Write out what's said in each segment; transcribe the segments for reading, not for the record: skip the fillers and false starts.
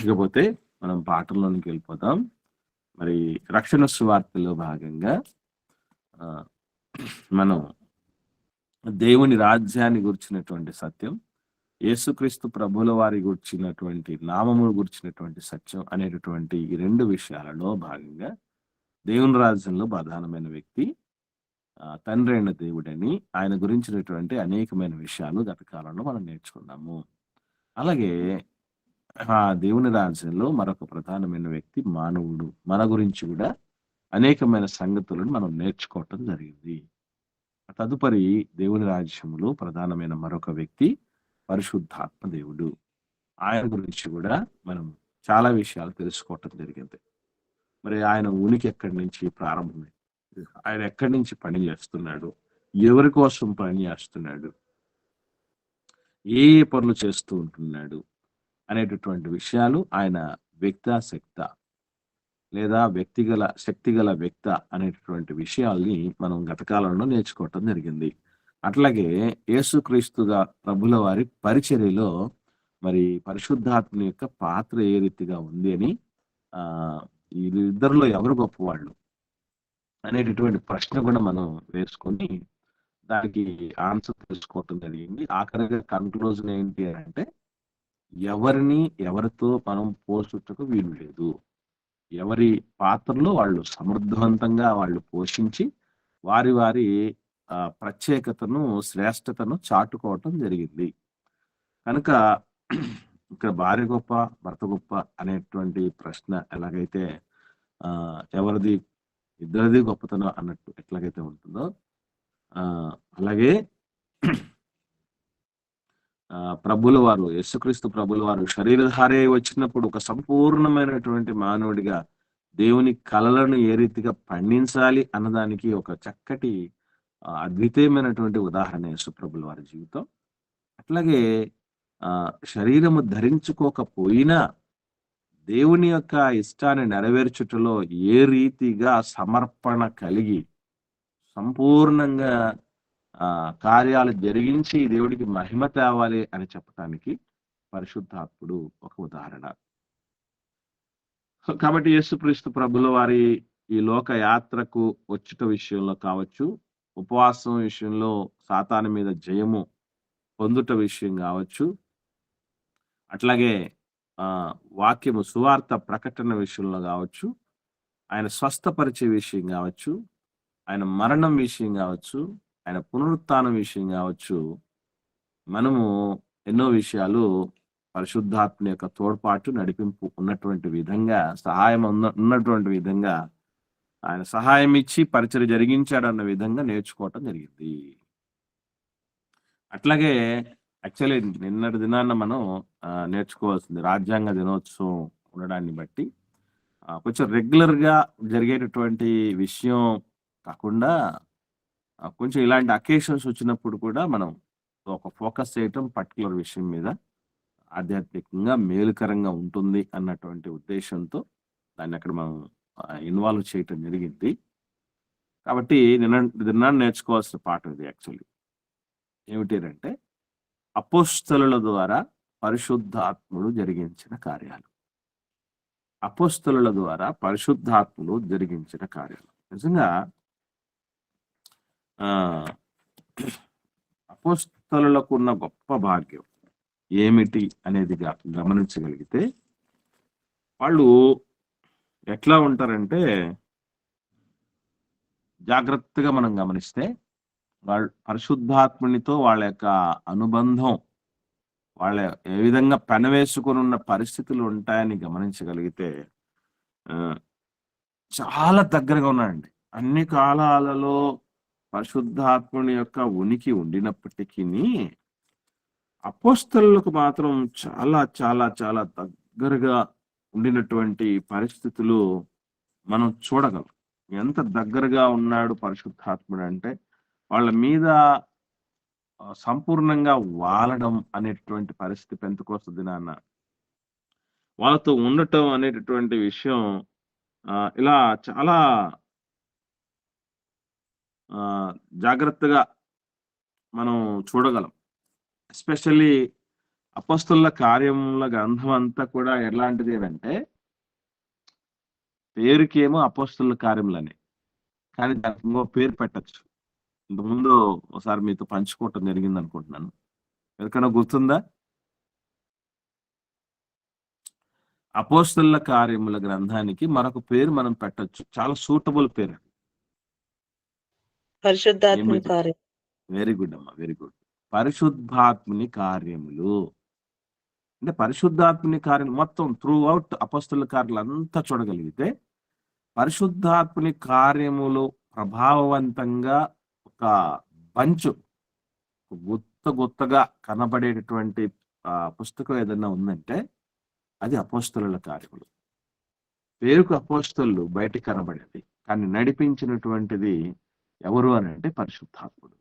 ఇకపోతే మనం పాఠంలోనికి వెళ్ళిపోతాం. మరి రక్షణ సువార్తలో భాగంగా ఆ, మనం దేవుని రాజ్యాన్ని గురించినటువంటి సత్యం, యేసుక్రీస్తు ప్రభుల వారి గురించినటువంటి నామమును గురించినటువంటి సత్యం అనేటటువంటి ఈ రెండు విషయాలలో భాగంగా దేవుని రాజ్యంలో ప్రధానమైన వ్యక్తి తండ్రి అయిన దేవుడని ఆయన గురించినటువంటి అనేకమైన విషయాలు గత కాలంలో మనం నేర్చుకున్నాము. అలాగే ఆ దేవుని రాజ్యంలో మరొక ప్రధానమైన వ్యక్తి మానవుడు. మన గురించి కూడా అనేకమైన సంగతులను మనం నేర్చుకోవటం జరిగింది. తదుపరి దేవుని రాజ్యంలో ప్రధానమైన మరొక వ్యక్తి పరిశుద్ధాత్మ దేవుడు. ఆయన గురించి కూడా మనం చాలా విషయాలు తెలుసుకోవటం జరిగింది. మరి ఆయన ఉనికి ఎక్కడి నుంచి ప్రారంభమైంది, ఆయన ఎక్కడి నుంచి పని చేస్తున్నాడు, ఎవరి కోసం పని చేస్తున్నాడు, ఏ ఏ పనులు చేస్తూ ఉంటున్నాడు అనేటటువంటి విషయాలు, ఆయన వ్యక్తాశక్త లేదా వ్యక్తిగల శక్తిగల వ్యక్త అనేటటువంటి విషయాల్ని మనం గత కాలంలో నేర్చుకోవటం జరిగింది. అట్లాగే యేసుక్రీస్తుగా ప్రభుల వారి పరిచర్యలో మరి పరిశుద్ధాత్మ యొక్క పాత్ర ఏ రీతిగా ఉంది అని ఆ ఇద్దరిలో ఎవరు గొప్పవాళ్ళు అనేటటువంటి ప్రశ్న కూడా మనం వేసుకొని దానికి ఆన్సర్ తెలుసుకోవటం జరిగింది. ఆఖరిగా కన్క్లూజన్ ఏంటి అంటే, ఎవరిని ఎవరితో మనం పోల్చుటకు వీలు లేదు. ఎవరి పాత్రలో వాళ్ళు సమర్థవంతంగా వాళ్ళు పోషించి వారి వారి ప్రత్యేకతను శ్రేష్టతను చాటుకోవటం జరిగింది. కనుక ఇక్కడ భార్య గొప్ప భర్త గొప్ప అనేటువంటి ప్రశ్న ఎలాగైతే ఎవరిది ఇద్దరిది గొప్పతనం అన్నట్టు ఎట్లాగైతే ఉంటుందో అలాగే ప్రభుల వారు యేసుక్రీస్తు ప్రభుల వారు శరీరధారే వచ్చినప్పుడు ఒక సంపూర్ణమైనటువంటి మానవుడిగా దేవుని కలలను ఏ రీతిగా పండించాలి అన్నదానికి ఒక చక్కటి అద్వితీయమైనటువంటి ఉదాహరణ యేసు ప్రభుల వారి జీవితం. అట్లాగే శరీరము ధరించుకోకపోయినా దేవుని యొక్క ఇష్టాన్ని నెరవేర్చుటలో ఏ రీతిగా సమర్పణ కలిగి సంపూర్ణంగా కార్యాలు జరిగించి దేవుడికి మహిమ తేవాలి అని చెప్పడానికి పరిశుద్ధాత్ముడు ఒక ఉదాహరణ. కాబట్టి యేసుక్రీస్తు ప్రభుల వారి ఈ లోక యాత్రకు వచ్చుట విషయంలో కావచ్చు, ఉపవాసం విషయంలో సాతాను మీద జయము పొందుట విషయం కావచ్చు, అట్లాగే వాక్యము సువార్త ప్రకటన విషయంలో కావచ్చు, ఆయన స్వస్థపరిచే విషయం కావచ్చు, ఆయన మరణం విషయం కావచ్చు, ఆయన పునరుత్థానం విషయం కావచ్చు, మనము ఎన్నో విషయాలు పరిశుద్ధాత్మ యొక్క తోడ్పాటు నడిపింపు ఉన్నటువంటి విధంగా, సహాయం ఉన్నటువంటి విధంగా, ఆయన సహాయం ఇచ్చి పరిచర్య జరిగించాడన్న విధంగా నేర్చుకోవటం జరిగింది. అట్లాగే యాక్చువల్లీ నిన్నటి దినాన్న మనం నేర్చుకోవాల్సింది రాజ్యాంగ దినోత్సవం ఉండడాన్ని బట్టి కొంచెం రెగ్యులర్గా జరిగేటటువంటి విషయం కాకుండా కొంచెం ఇలాంటి అకేషన్స్ వచ్చినప్పుడు కూడా మనం ఒక ఫోకస్ చేయటం పర్టికులర్ విషయం మీద ఆధ్యాత్మికంగా మేలుకరంగా ఉంటుంది అన్నటువంటి ఉద్దేశంతో దాన్ని అక్కడ మనం ఇన్వాల్వ్ చేయటం జరిగింది. కాబట్టి నిన్న నేర్చుకోవాల్సిన పాఠం ఇది యాక్చువల్లీ ఏమిటంటే, అపోస్తలుల ద్వారా పరిశుద్ధాత్ముడు జరిగించిన కార్యాలు. అపోస్తలుల ద్వారా పరిశుద్ధాత్ముడు జరిగించిన కార్యాలు నిజంగా అపోస్తలులకు ఉన్న గొప్ప భాగ్యం ఏమిటి అనేది గమనించగలిగితే, వాళ్ళు ఎట్లా ఉంటారంటే, జాగ్రత్తగా మనం గమనిస్తే వాళ్ళ పరిశుద్ధాత్మునితో వాళ్ళ యొక్క అనుబంధం, వాళ్ళ ఏ విధంగా పెనవేసుకొని ఉన్న పరిస్థితులు ఉంటాయని గమనించగలిగితే చాలా దగ్గరగా ఉన్నాయండి. అన్ని కాలాలలో పరిశుద్ధాత్ముని యొక్క ఉనికి ఉండినప్పటికీ అపోస్తలులకు మాత్రం చాలా చాలా చాలా దగ్గరగా ఉండినటువంటి పరిస్థితులు మనం చూడగలం. ఎంత దగ్గరగా ఉన్నాడు పరిశుద్ధాత్ముడు అంటే, వాళ్ళ మీద సంపూర్ణంగా వాలడం అనేటటువంటి పరిస్థితి పెంతెకోస్తు దినాన వాళ్ళతో ఉండటం అనేటటువంటి విషయం ఇలా చాలా జాగ్రత్తగా మనం చూడగలం. ఎస్పెషల్లీ అపోస్తలుల కార్యముల గ్రంథం అంతా కూడా ఎలాంటిది అంటే పేరుకేమో అపోస్తలుల కార్యములని, కానీ దానికి ఇంకో పేరు పెట్టచ్చు. ఇంతకుముందు ఒకసారి మీతో పంచుకోవటం జరిగింది అనుకుంటున్నాను. ఎవరికైనా గుర్తుందా? అపోస్తలుల కార్యముల గ్రంథానికి మరొక పేరు మనం పెట్టచ్చు, చాలా సూటబుల్ పేరు. పరిశుద్ధాత్మ కార్యం. వెరీ గుడ్ అమ్మా, వెరీ గుడ్. పరిశుద్ధాత్ముని కార్యములు అంటే పరిశుద్ధాత్ముని కార్యం మొత్తం త్రూ అవుట్ అపోస్తలుల కార్యాలు అంతా చూడగలిగితే పరిశుద్ధాత్ముని కార్యములు ప్రభావవంతంగా ఒక బంచు గుత్తగా కనబడేటటువంటి పుస్తకం ఏదైనా ఉందంటే అది అపోస్తలుల కార్యములు. పేరుకు అపోస్తలు బయటికి కనబడేది, కానీ నడిపించినటువంటిది ఎవరు అని అంటే పరిశుద్ధాత్ముడు.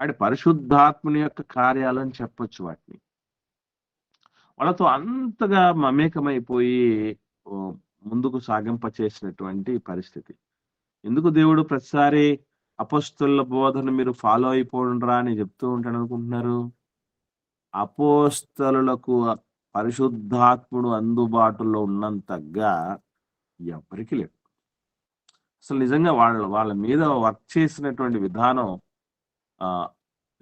అంటే పరిశుద్ధాత్ముని యొక్క కార్యాలు అని చెప్పొచ్చు వాటిని. వాళ్ళతో అంతగా మమేకమైపోయి ముందుకు సాగింపచేసినటువంటి పరిస్థితి. ఎందుకు దేవుడు ప్రతిసారి అపోస్తలుల బోధన మీరు ఫాలో అయిపోండ్రా అని చెప్తూ ఉంటాడు అనుకుంటున్నారు? అపోస్తలులకు పరిశుద్ధాత్ముడు అందుబాటులో ఉన్నంతగా ఎవరికి లేదు. అసలు నిజంగా వాళ్ళ మీద వర్క్ చేసినటువంటి విధానం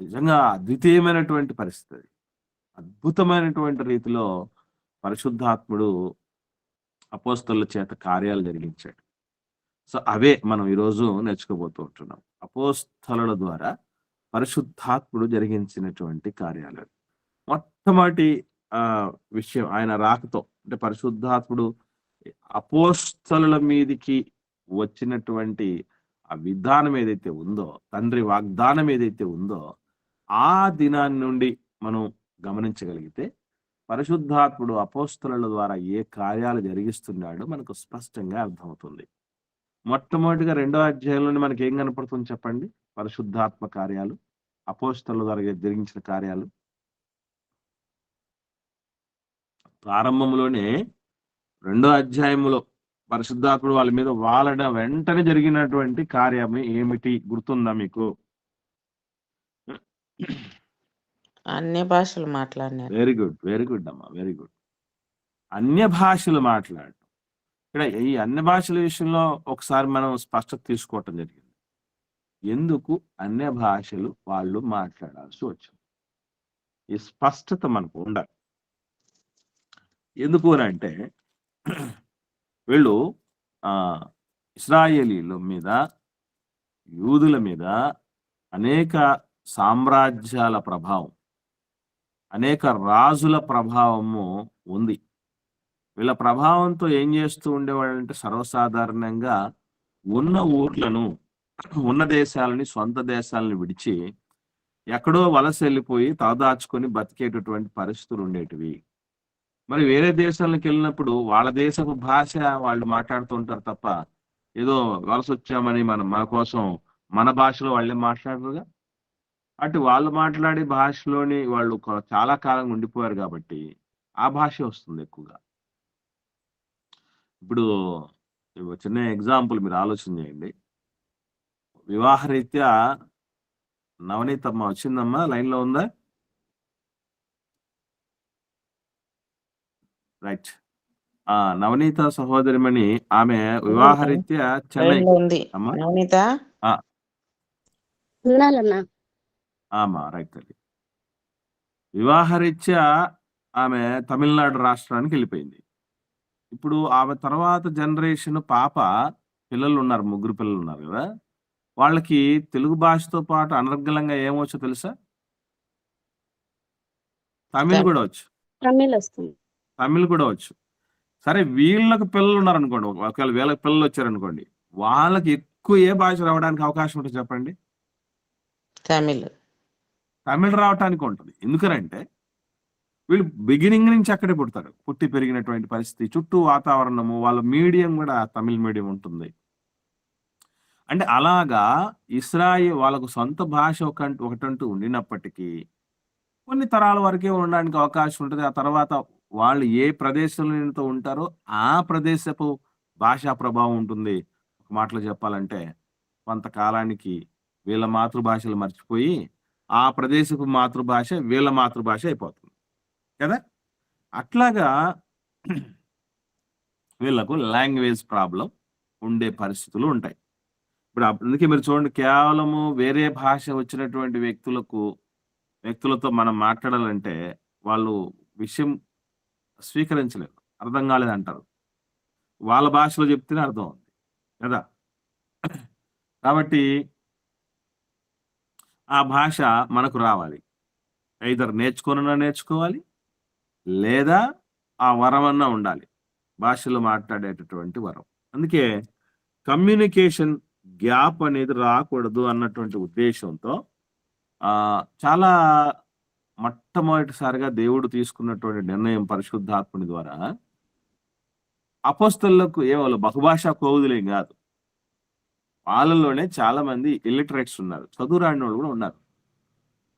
నిజంగా అద్వితీయమైనటువంటి పరిస్థితి. అద్భుతమైనటువంటి రీతిలో పరిశుద్ధాత్ముడు అపోస్తలుల చేత కార్యాలు జరిగించాడు. సో అవే మనం ఈరోజు నేర్చుకోబోతూ ఉంటున్నాం. అపోస్తలుల ద్వారా పరిశుద్ధాత్ముడు జరిగించినటువంటి కార్యాలు. మొట్టమొదటి విషయం ఆయన రాకతో, అంటే పరిశుద్ధాత్ముడు అపోస్తలుల మీదికి వచ్చినటువంటి ఆ విధానం ఏదైతే ఉందో, తండ్రి వాగ్దానం ఏదైతే ఉందో, ఆ దినాన్ని నుండి మనం గమనించగలిగితే పరిశుద్ధాత్ముడు అపోస్తలుల ద్వారా ఏ కార్యాలు జరిగిస్తున్నాడో మనకు స్పష్టంగా అర్థమవుతుంది. మొట్టమొదటిగా 2వ అధ్యాయంలోనే మనకి ఏం కనపడుతుంది చెప్పండి? పరిశుద్ధాత్మ కార్యాలు, అపోస్తలుల ద్వారా జరిగించిన కార్యాలు. ప్రారంభంలోనే 2వ అధ్యాయంలో పరిశుద్ధాత్ముడు వాళ్ళ మీద వాలడం వెంటనే జరిగినటువంటి కార్యం ఏమిటి గుర్తుందా మీకు? అన్య భాషలు మాట్లాడినారు. వెరీ గుడ్, వెరీ గుడ్ అమ్మా, వెరీ గుడ్. అన్య భాషలు మాట్లాడటం. ఇక్కడ ఈ అన్య భాషల విషయంలో ఒకసారి మనం స్పష్టత తీసుకోవటం జరిగింది. ఎందుకు అన్య భాషలు వాళ్ళు మాట్లాడాల్సి వచ్చింది? ఈ స్పష్టత మనకు ఉండాలి. ఎందుకు అని అంటే వీళ్ళు ఇశ్రాయేలీల మీద, యూదుల మీద అనేక సామ్రాజ్యాల ప్రభావం, అనేక రాజుల ప్రభావము ఉంది. వీళ్ళ ప్రభావంతో ఏం చేస్తూ ఉండేవాడంటే సర్వసాధారణంగా ఉన్న ఊర్లను, ఉన్న దేశాలని, సొంత దేశాలను విడిచి ఎక్కడో వలస వెళ్ళిపోయి తలదాచుకొని బతికేటటువంటి పరిస్థితులు ఉండేటివి. మరి వేరే దేశాలకు వెళ్ళినప్పుడు వాళ్ళ దేశపు భాష వాళ్ళు మాట్లాడుతూ ఉంటారు తప్ప ఏదో వలస వచ్చామని మన కోసం మన భాషలో వాళ్ళే మాట్లాడరుగా. అటు వాళ్ళు మాట్లాడే భాషలోని వాళ్ళు చాలా కాలం ఉండిపోయారు కాబట్టి ఆ భాష వస్తుంది ఎక్కువగా. ఇప్పుడు చిన్న ఎగ్జాంపుల్ మీరు ఆలోచన చేయండి. వివాహరీత్యా నవనీత్ అమ్మ వచ్చిందమ్మా, లైన్లో ఉందా? రైట్. నవనీత సహోదరిమణి, ఆమె వివాహరీత్యా చెన్నై అమ్మా. నవనీత రైట్ తల్లి. వివాహరీత్యా ఆమె తమిళనాడు రాష్ట్రానికి వెళ్ళిపోయింది. ఇప్పుడు ఆమె తర్వాత జనరేషన్ పాప పిల్లలు ఉన్నారు, 3 పిల్లలు ఉన్నారు కదా. వాళ్ళకి తెలుగు భాషతో పాటు అనర్గళంగా ఏమొచ్చో తెలుసా? తమిళ్ కూడా వచ్చు. తమిళ్ కూడా వచ్చు. సరే, వీళ్ళకి పిల్లలు ఉన్నారనుకోండి, ఒకవేళ వీళ్ళకి పిల్లలు వచ్చారనుకోండి, వాళ్ళకి ఎక్కువ ఏ భాష రావడానికి అవకాశం ఉంటుంది చెప్పండి? తమిళ్ రావటానికి ఉంటుంది. ఎందుకనంటే వీళ్ళు బిగినింగ్ నుంచి అక్కడే పుడతారు, పుట్టి పెరిగినటువంటి పరిస్థితి, చుట్టూ వాతావరణము, వాళ్ళ మీడియం కూడా తమిళ్ మీడియం ఉంటుంది. అంటే అలాగా ఇస్రాయేల్ వాళ్ళకు సొంత భాష ఒకటంటూ ఉండినప్పటికీ కొన్ని తరాల వరకే ఉండడానికి అవకాశం ఉంటుంది. ఆ తర్వాత వాళ్ళు ఏ ప్రదేశంలో ఉంటారో ఆ ప్రదేశపు భాషా ప్రభావం ఉంటుంది. ఒక మాటలో చెప్పాలంటే కొంతకాలానికి వీళ్ళ మాతృభాషలు మర్చిపోయి ఆ ప్రదేశపు మాతృభాష వీళ్ళ మాతృభాష అయిపోతుంది. కదా. అట్లాగా వీళ్ళకు లాంగ్వేజ్ ప్రాబ్లం ఉండే పరిస్థితులు ఉంటాయి. ఇప్పుడు అందుకే మీరు చూడండి, కేవలము వేరే భాష వచ్చినటువంటి వ్యక్తులతో మనం మాట్లాడాలంటే వాళ్ళు విషయం స్వీకరించలేరు. అర్థం కాలేదంటారు. వాళ్ళ భాషలో చెప్తేనే అర్థం అవుద్ది కదా. కాబట్టి ఆ భాష మనకు రావాలి. ఐదర్ నేర్చుకొనన్నా నేర్చుకోవాలి, లేదా ఆ వరమన్నా ఉండాలి. భాషలో మాట్లాడేటటువంటి వరం. అందుకే కమ్యూనికేషన్ గ్యాప్ అనేది రాకూడదు అన్నటువంటి ఉద్దేశంతో చాలా మొట్టమొదటిసారిగా దేవుడు తీసుకున్నటువంటి నిర్ణయం పరిశుద్ధాత్ముని ద్వారా అపోస్తలులకు వాళ్ళు బహుభాషా కోవిదులేం కాదు. వాళ్ళలోనే చాలా మంది ఇల్లిటరేట్స్ ఉన్నారు. చదువు రాని కూడా ఉన్నారు.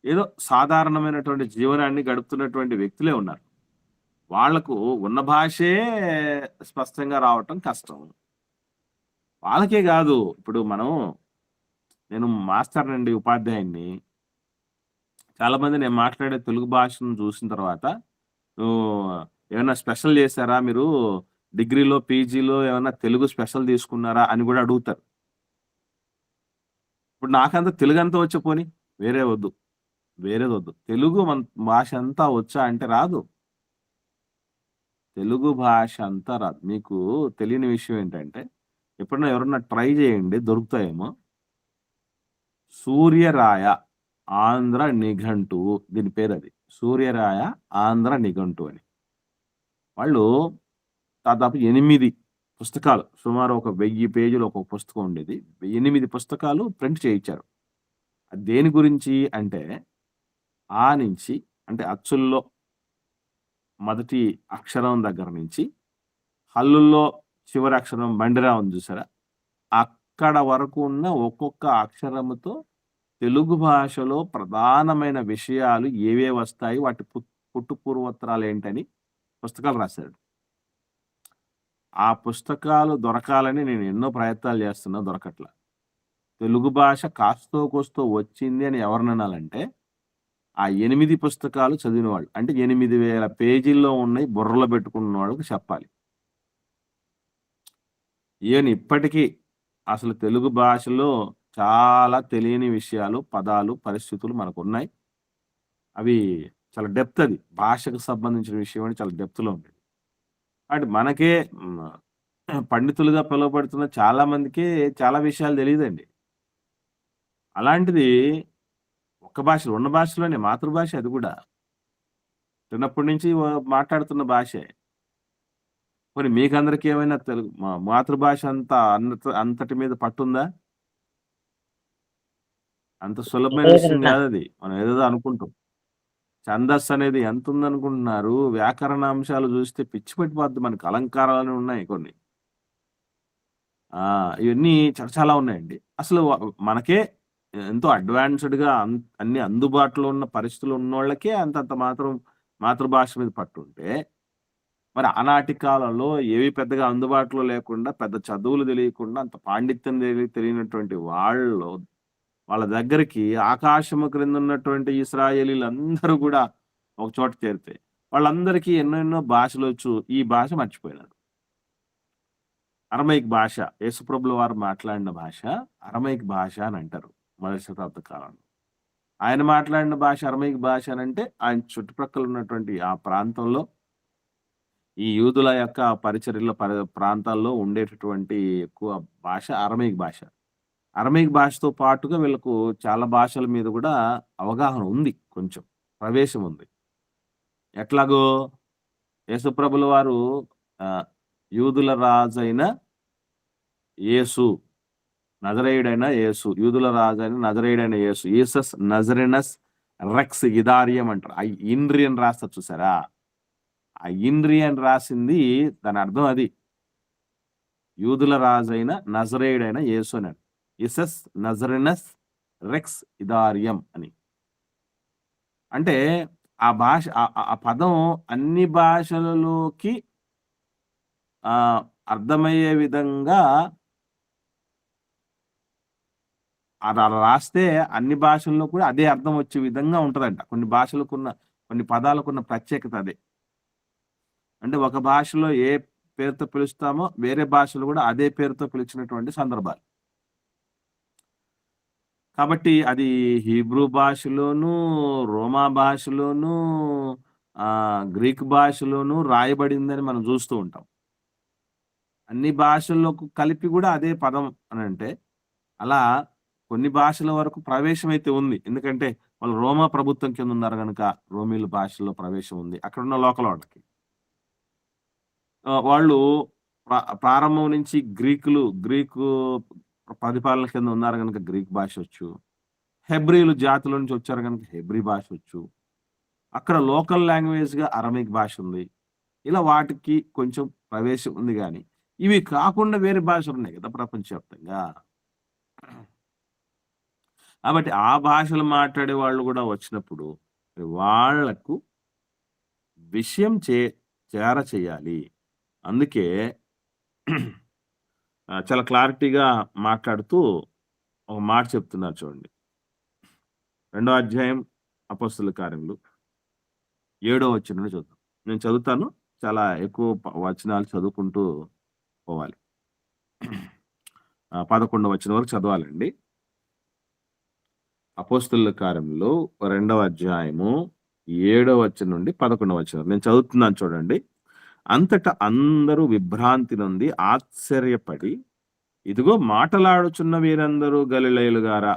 ఏదో సాధారణమైనటువంటి జీవనాన్ని గడుపుతున్నటువంటి వ్యక్తులే ఉన్నారు. వాళ్లకు ఉన్న భాషే స్పష్టంగా రావటం కష్టం. వాళ్ళకే కాదు, ఇప్పుడు నేను మాస్టర్ నుండి ఉపాధ్యాయుడిని. చాలా మంది నేను మాట్లాడే తెలుగు భాషను చూసిన తర్వాత ఏమైనా స్పెషల్ చేశారా మీరు, డిగ్రీలో పీజీలో ఏమైనా తెలుగు స్పెషల్ తీసుకున్నారా అని కూడా అడుగుతారు. ఇప్పుడు నాకంతా తెలుగు అంతా వచ్చే, పోని వేరేది వద్దు, తెలుగు భాష అంతా వచ్చా అంటే రాదు. తెలుగు భాష అంతా రాదు. మీకు తెలియని విషయం ఏంటంటే, ఎప్పుడన్నా ఎవరన్నా ట్రై చేయండి, దొరుకుతాయేమో. సూర్యరాయ ఆంధ్ర నిఘంటువు, దీని పేరు అది. సూర్యరాయ ఆంధ్ర నిఘంటువు అని. వాళ్ళు దాదాపు 8 పుస్తకాలు, సుమారు ఒక 1000 పేజీలు ఒక పుస్తకం ఉండేది. 8 పుస్తకాలు ప్రింట్ చేయించారు. అది దేని గురించి అంటే, ఆ నుంచి అంటే అచ్చుల్లో మొదటి అక్షరం దగ్గర నుంచి హల్లుల్లో చివరి అక్షరం బండిరా ఉంది చూసారా, అక్కడ వరకు ఉన్న ఒక్కొక్క అక్షరముతో తెలుగు భాషలో ప్రధానమైన విషయాలు ఏవే వస్తాయి, వాటి పుట్టు పూర్వోత్తరాలు ఏంటని పుస్తకాలు రాశాడు. ఆ పుస్తకాలు దొరకాలని నేను ఎన్నో ప్రయత్నాలు చేస్తున్నా, దొరకట్లా. తెలుగు భాష కాస్తో కోస్తో వచ్చింది అని ఎవరిననాలంటే ఆ 8 పుస్తకాలు చదివిన వాళ్ళు, అంటే 8000 పేజీల్లో ఉన్నాయి బుర్రలో పెట్టుకున్న వాళ్ళకి చెప్పాలి. ఈవెన్ ఇప్పటికీ అసలు తెలుగు భాషలో చాలా తెలియని విషయాలు, పదాలు, పరిస్థితులు మనకున్నాయి. అవి చాలా డెప్త్, అది భాషకు సంబంధించిన విషయం అని చాలా డెప్త్లో ఉండేది. అంటే మనకే పండితులుగా పిలువబడుతున్న చాలా మందికి చాలా విషయాలు తెలియదండి. అలాంటిది ఒక్క భాషలో, ఉన్న భాషలోనే, మాతృభాష అది కూడా. చిన్నప్పటి నుంచి మాట్లాడుతున్న భాషే. మరి మీకందరికి ఏమైనా తెలుగు మాతృభాష అంతటి మీద పట్టుందా? అంత సులభమైన విషయం కాదది. మనం ఏదేదో అనుకుంటాం. ఛందస్సు అనేది ఎంత ఉందనుకుంటున్నారు? వ్యాకరణ అంశాలు చూస్తే పిచ్చి పట్టిపోద్ది. మనకు అలంకారాలని ఉన్నాయి కొన్ని. ఇవన్నీ చాలా ఉన్నాయండి. అసలు మనకే ఎంతో అడ్వాన్స్డ్‌గా అన్ని అందుబాటులో ఉన్న పరిస్థితులు ఉన్నోళ్ళకే అంతంత మాత్రం మాతృభాష మీద పట్టుంటే, మరి ఆనాటి కాలంలో ఏవి పెద్దగా అందుబాటులో లేకుండా, పెద్ద చదువులు తెలియకుండా, అంత పాండిత్యం తెలియనటువంటి వాళ్ళ దగ్గరికి ఆకాశము క్రింద ఉన్నటువంటి ఇశ్రాయేలీలందరూ కూడా ఒక చోట చేరితే, వాళ్ళందరికీ ఎన్నెన్నో భాషలొచ్చు. ఈ భాష మర్చిపోయినారు. అరమైక్ భాష, యేసుప్రభుల వారు మాట్లాడిన భాష అరమైక్ భాష అని అంటారు మొదటి శతాబ్ద కాలంలో. ఆయన మాట్లాడిన భాష అరమైక్ భాష అని అంటే, ఆయన చుట్టుప్రక్కల ఉన్నటువంటి ఆ ప్రాంతంలో, ఈ యూదుల యొక్క పరిచర్యల ప్రాంతాల్లో ఉండేటటువంటి ఎక్కువ భాష అరమైక్ భాష. అరమైక్ భాషతో పాటుగా వీళ్ళకు చాలా భాషల మీద కూడా అవగాహన ఉంది, కొంచెం ప్రవేశం ఉంది. ఎట్లాగో యేసుప్రభుల వారు యూదుల రాజైన యేసు, నజరేయుడైన యేసు, యూదుల రాజైన నజరేయుడైన యేసు, ఈసస్ నజరెనస్ రెక్స్ ఇదారియం అంటారు. ఆ ఇండ్రియన్ రాస్తారు చూసారా, ఆ ఇండ్రియన్ రాసింది దాని అర్థం అది. యూదుల రాజైన నజరేయుడైన యేసు అని, ఈసస్ నజరెనస్ రెక్స్ ఇదారియం అని. అంటే ఆ భాష, ఆ పదం అన్ని భాషలలోకి అర్థమయ్యే విధంగా అలా రాస్తే అన్ని భాషల్లో కూడా అదే అర్థం వచ్చే విధంగా ఉంటదంట. కొన్ని భాషలకున్న కొన్ని పదాలకున్న ప్రత్యేకత అదే. అంటే ఒక భాషలో ఏ పేరుతో పిలుస్తామో వేరే భాషలో కూడా అదే పేరుతో పిలిచినటువంటి సందర్భాలు. కాబట్టి అది హీబ్రూ భాషలోనూ, రోమా భాషలోనూ, గ్రీక్ భాషలోనూ రాయబడిందని మనం చూస్తూ ఉంటాం. అన్ని భాషల్లోకి కలిపి కూడా అదే పదం అనంటే, అలా కొన్ని భాషల వరకు ప్రవేశం అయితే ఉంది. ఎందుకంటే వాళ్ళు రోమా ప్రభుత్వం కింద ఉన్నారు గనుక రోమీల భాషల్లో ప్రవేశం ఉంది. అక్కడున్న లోకల్ వాళ్ళకి. వాళ్ళు ప్రారంభం నుంచి గ్రీకు పరిపాలన కింద ఉన్నారు గనుక గ్రీక్ భాషొచ్చు. హెబ్రీలు జాతుల నుంచి వచ్చారు గనుక హెబ్రీ భాషొచ్చు. అక్కడ లోకల్ లాంగ్వేజ్‌గా అరమిక్ భాష ఉంది. ఇలా వాటికి కొంచెం ప్రవేశం ఉంది గానీ, ఇవి కాకుండా వేరే భాషలున్నాయి కదా ప్రపంచవ్యాప్తంగా. కాబట్టి ఆ భాషలు మాట్లాడే వాళ్ళు గూడా వచ్చినప్పుడు, వాళ్ళకు విషయం చేయాలి. అందుకే చాలా క్లారిటీగా మాట్లాడుతూ ఒక మాట చెప్తున్నారు చూడండి. 2వ అధ్యాయం అపోస్తలుల కార్యములు 7వ వచనం నుండి చూద్దాం. నేను చదువుతాను. చాలా ఎక్కువ వచనాలు చదువుకుంటూ పోవాలి. 11వ వచనం వరకు చదవాలండి. అపోస్తలుల కార్యములు 2వ అధ్యాయము 7వ వచనం నుండి 11వ వచనం. నేను చదువుతున్నాను చూడండి. అంతటా అందరూ విభ్రాంతి నొంది ఆశ్చర్యపడి, ఇదిగో మాటలాడుచున్న వీరందరూ గలిలయులుగారా,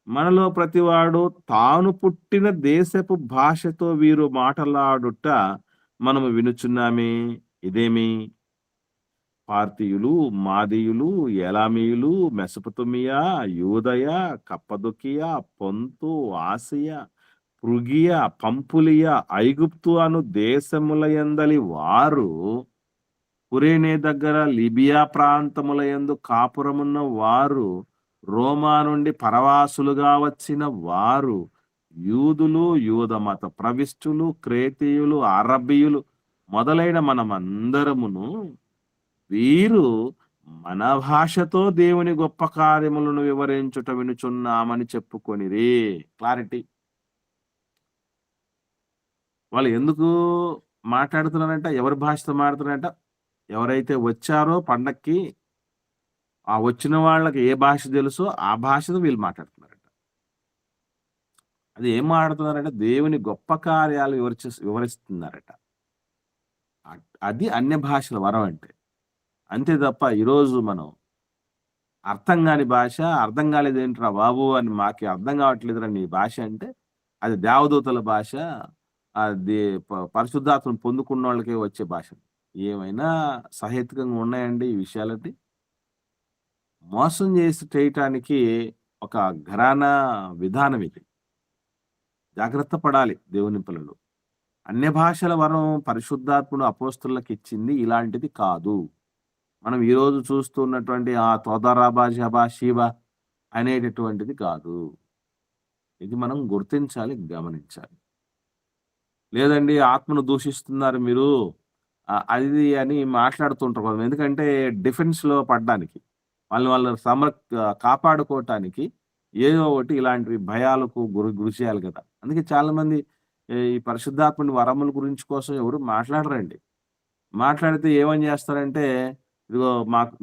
మనలో ప్రతివాడు తాను పుట్టిన దేశపు భాషతో వీరు మాటలాడుట మనము వినుచున్నామే, ఇదేమి? పార్తీయులు, మాదీయులు, ఎలామీయులు, మెసొపొతమియా, యూదయ, కప్పదొకియా, పొంతు, ఆసియా, పృగియ, పంపులియ, ఐగుప్తు అను దేశములయందలి వారు, కురేనే దగ్గర లిబియా ప్రాంతములయందు కాపురమున్న వారు, రోమా నుండి పరవాసులుగా వచ్చిన వారు, యూదులు, యూద మత ప్రవిష్టులు, క్రేతీయులు, అరబీయులు మొదలైన మనమందరమును వీరు మన భాషతో దేవుని గొప్ప కార్యములను వివరించుట వినుచున్నామని చెప్పుకొనిరి. క్లారిటీ. వాళ్ళు ఎందుకు మాట్లాడుతున్నారంట? ఎవరి భాషతో మాట్లాడుతున్నారంట? ఎవరైతే వచ్చారో పండక్కి, ఆ వచ్చిన వాళ్ళకి ఏ భాష తెలుసో ఆ భాషతో వీళ్ళు మాట్లాడుతున్నారట. అది ఏం మాట్లాడుతున్నారంటే దేవుని గొప్ప కార్యాలు వివరిస్తున్నారట. అది అన్య భాషల వరం అంటే. అంతే తప్ప ఈరోజు మనం అర్థం కాని భాష, అర్థం కాలేదేంట్రా బాబు అని, మాకు అర్థం కావట్లేదురా నీ భాష అంటే, అది దేవదూతల భాష, అది పరిశుద్ధాత్మను పొందుకున్న వాళ్ళకే వచ్చే భాష. ఏమైనా సహేతుకంగా ఉన్నాయండి ఈ విషయాలన్నీ? మోసం చేసి చేయటానికి ఒక ఘరానా విధానం ఇది. జాగ్రత్త పడాలి దేవుని పిల్లలు. అన్య భాషల వరం పరిశుద్ధాత్ముడు అపోస్తలులకు ఇచ్చింది ఇలాంటిది కాదు. మనం ఈరోజు చూస్తున్నటువంటి ఆ తోదరాబా జబా షీబా అనేటటువంటిది కాదు. ఇది మనం గుర్తించాలి, గమనించాలి. లేదండి ఆత్మను దూషిస్తున్నారు మీరు అది అని మాట్లాడుతుంటారు. ఎందుకంటే డిఫెన్స్‌లో పడ్డానికి, వాళ్ళు కాపాడుకోవటానికి ఏదో ఒకటి ఇలాంటివి భయాలకు గురి చేయాలి కదా! అందుకే చాలామంది ఈ పరిశుద్ధాత్మని వరముల గురించి కోసం ఎవరు మాట్లాడరండి. మాట్లాడితే ఏమని చేస్తారంటే, ఇదిగో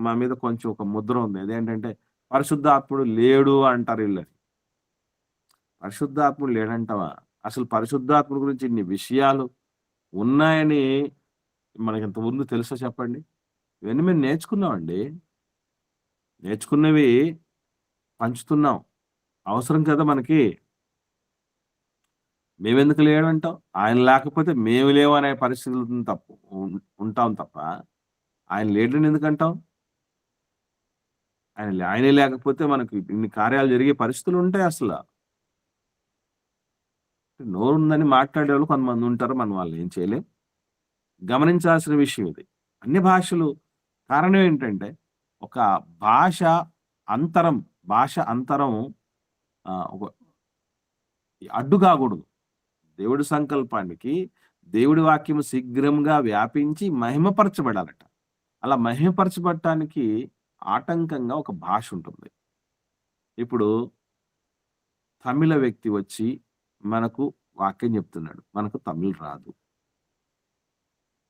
మా మీద కొంచెం ఒక ముద్ర ఉంది. అదేంటంటే పరిశుద్ధాత్ముడు లేడు అంటారు ఈళ్ళని. పరిశుద్ధాత్ముడు లేడంటావా? అసలు పరిశుద్ధాత్ముడి గురించి ఇన్ని విషయాలు ఉన్నాయని మనకింత ముందు తెలుసా చెప్పండి? ఇవన్నీ మేము నేర్చుకున్నామండి. నేర్చుకున్నవి పంచుతున్నాం. అవసరం కదా మనకి. మేమెందుకు లేడంటాం? ఆయన లేకపోతే మేము లేవు అనే పరిస్థితులు ఉంటాం తప్ప, ఆయన లేడని ఎందుకంటాం? ఆయనే లేకపోతే మనకు ఇన్ని కార్యాలు జరిగే పరిస్థితులు ఉంటాయి అసల. నోరుందని మాట్లాడేవాళ్ళు కొంతమంది ఉంటారు. మనం వాళ్ళని ఏం చేయలేం. గమనించాల్సిన విషయం ఇది. అన్ని భాషలు కారణం ఏంటంటే, ఒక భాష అంతరం ఒక అడ్డు కాకూడదు. దేవుడి సంకల్పానికి, దేవుడి వాక్యం శీఘ్రంగా వ్యాపించి మహిమపరచబడాలట. అలా మహిమపరచబడటానికి ఆటంకంగా ఒక భాష ఉంటుంది. ఇప్పుడు తమిళ వ్యక్తి వచ్చి మనకు వాక్యం చెప్తున్నాడు. మనకు తమిళ్ రాదు.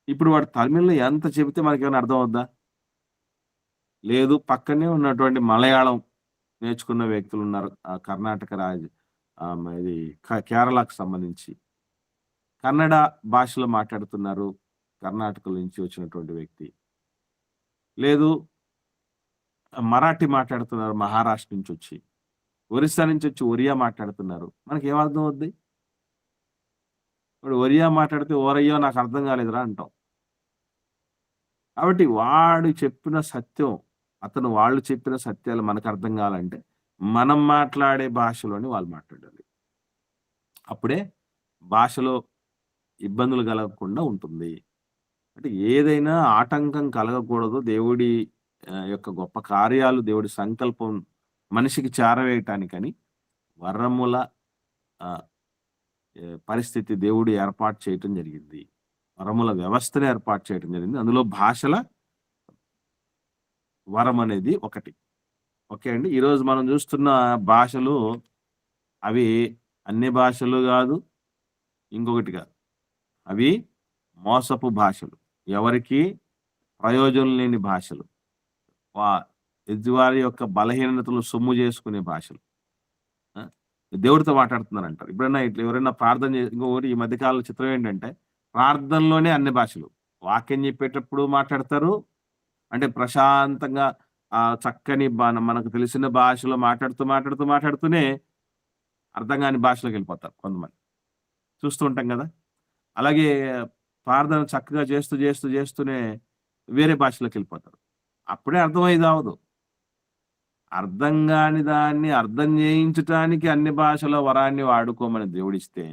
ఇప్పుడు వాడు తమిళ్‌లో ఎంత చెబితే మనకేమైనా అర్థం అవుద్దా? లేదు. పక్కనే ఉన్నటువంటి మలయాళం నేర్చుకున్న వ్యక్తులున్నారు. కర్ణాటక ఇది కేరళకు సంబంధించి. కన్నడ భాషలో మాట్లాడుతున్నారు. కర్ణాటక నుంచి వచ్చినటువంటి వ్యక్తి. లేదు మరాఠీ మాట్లాడుతున్నారు మహారాష్ట్ర నుంచొచ్చి. ఒరిస్సా నుంచొచ్చి ఒరియా మాట్లాడుతున్నారు. మనకేం అర్థం అవుద్ది? ఇప్పుడు ఒరియా మాట్లాడితే ఓరయ్యో నాకు అర్థం కాలేదురా అంటాం. కాబట్టి వాడు చెప్పిన సత్యం, వాళ్ళు చెప్పిన సత్యాలు మనకు అర్థం కావాలంటే, మనం మాట్లాడే భాషలోనే వాళ్ళు మాట్లాడాలి. అప్పుడే భాషలో ఇబ్బందులు కలగకుండా ఉంటుంది. అంటే ఏదైనా ఆటంకం కలగకూడదు. దేవుడి యొక్క గొప్ప కార్యాలు, దేవుడి సంకల్పం మనిషికి చేరవేయటానికని వరముల ఆహ్, పరిస్థితి దేవుడు ఏర్పాటు చేయటం జరిగింది. వరముల వ్యవస్థను ఏర్పాటు చేయటం జరిగింది. అందులో భాషల వరం అనేది ఒకటి. ఓకే అండి. ఈరోజు మనం చూస్తున్న భాషలు అవి అన్ని భాషలు గాదు. ఇంకొకటి కాదు. అవి మోసపు భాషలు. ఎవరికీ ప్రయోజనం లేని భాషలు. వా ఎదుటివారి యొక్క బలహీనతలు సొమ్ము చేసుకునే భాషలు. ఆ! దేవుడితో మాట్లాడుతున్నారంటారు. ఎప్పుడైనా ఇట్లా ఎవరైనా ప్రార్థన ఇంకొకటి ఈ మధ్య కాలంలో చిత్రం ఏంటంటే, ప్రార్థనలోనే అన్ని భాషలు. వాక్యం చెప్పేటప్పుడు మాట్లాడతారు. అంటే ప్రశాంతంగా చక్కని మనకు తెలిసిన భాషలో మాట్లాడుతూనే అర్థం కాని భాషలోకెళ్ళిపోతారు కొంతమంది. చూస్తూ ఉంటాం గదా! అలాగే ప్రార్థన చక్కగా చేస్తూనే వేరే భాషలోకెళ్ళిపోతారు. అప్పుడే అర్థమయ్యేదవ్వదు. అర్థం గాని దాన్ని అర్థం చేయించటానికి అన్ని భాషల వరాన్ని వాడుకోమని దేవుడిస్తే,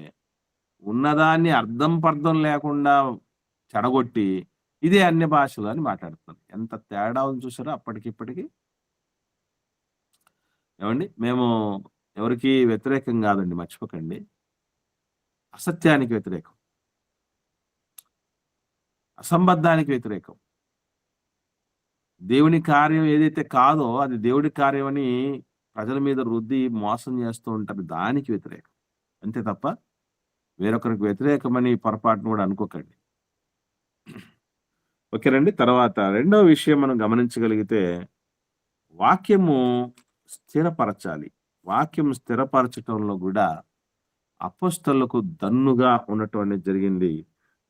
ఉన్నదాన్ని అర్థం పర్థం లేకుండా చెడగొట్టి, ఇదే అన్ని భాషలు అని మాట్లాడుతున్నారు. ఎంత తేడా ఉంది చూసారా అప్పటికి ఇప్పటికి? ఏవండి? మేము ఎవరికీ వ్యతిరేకం గాదండి మర్చిపోకండి. అసత్యానికి వ్యతిరేకం. అసంబద్ధానికి వ్యతిరేకం. దేవుని కార్యం ఏదైతే కాదో అది దేవుడి కార్యమని ప్రజల మీద రుద్ది మోసం చేస్తూ ఉంటారు. దానికి వ్యతిరేకం. అంతే తప్ప వేరొకరికి వ్యతిరేకమని పొరపాటున కూడా అనుకోకండి. ఓకేనండి. తర్వాత రెండవ విషయం మనం గమనించగలిగితే వాక్యము స్థిరపరచాలి. వాక్యం స్థిరపరచటంలో గూడా అపోస్తలులకు దన్నుగా ఉండటం అనేది జరిగింది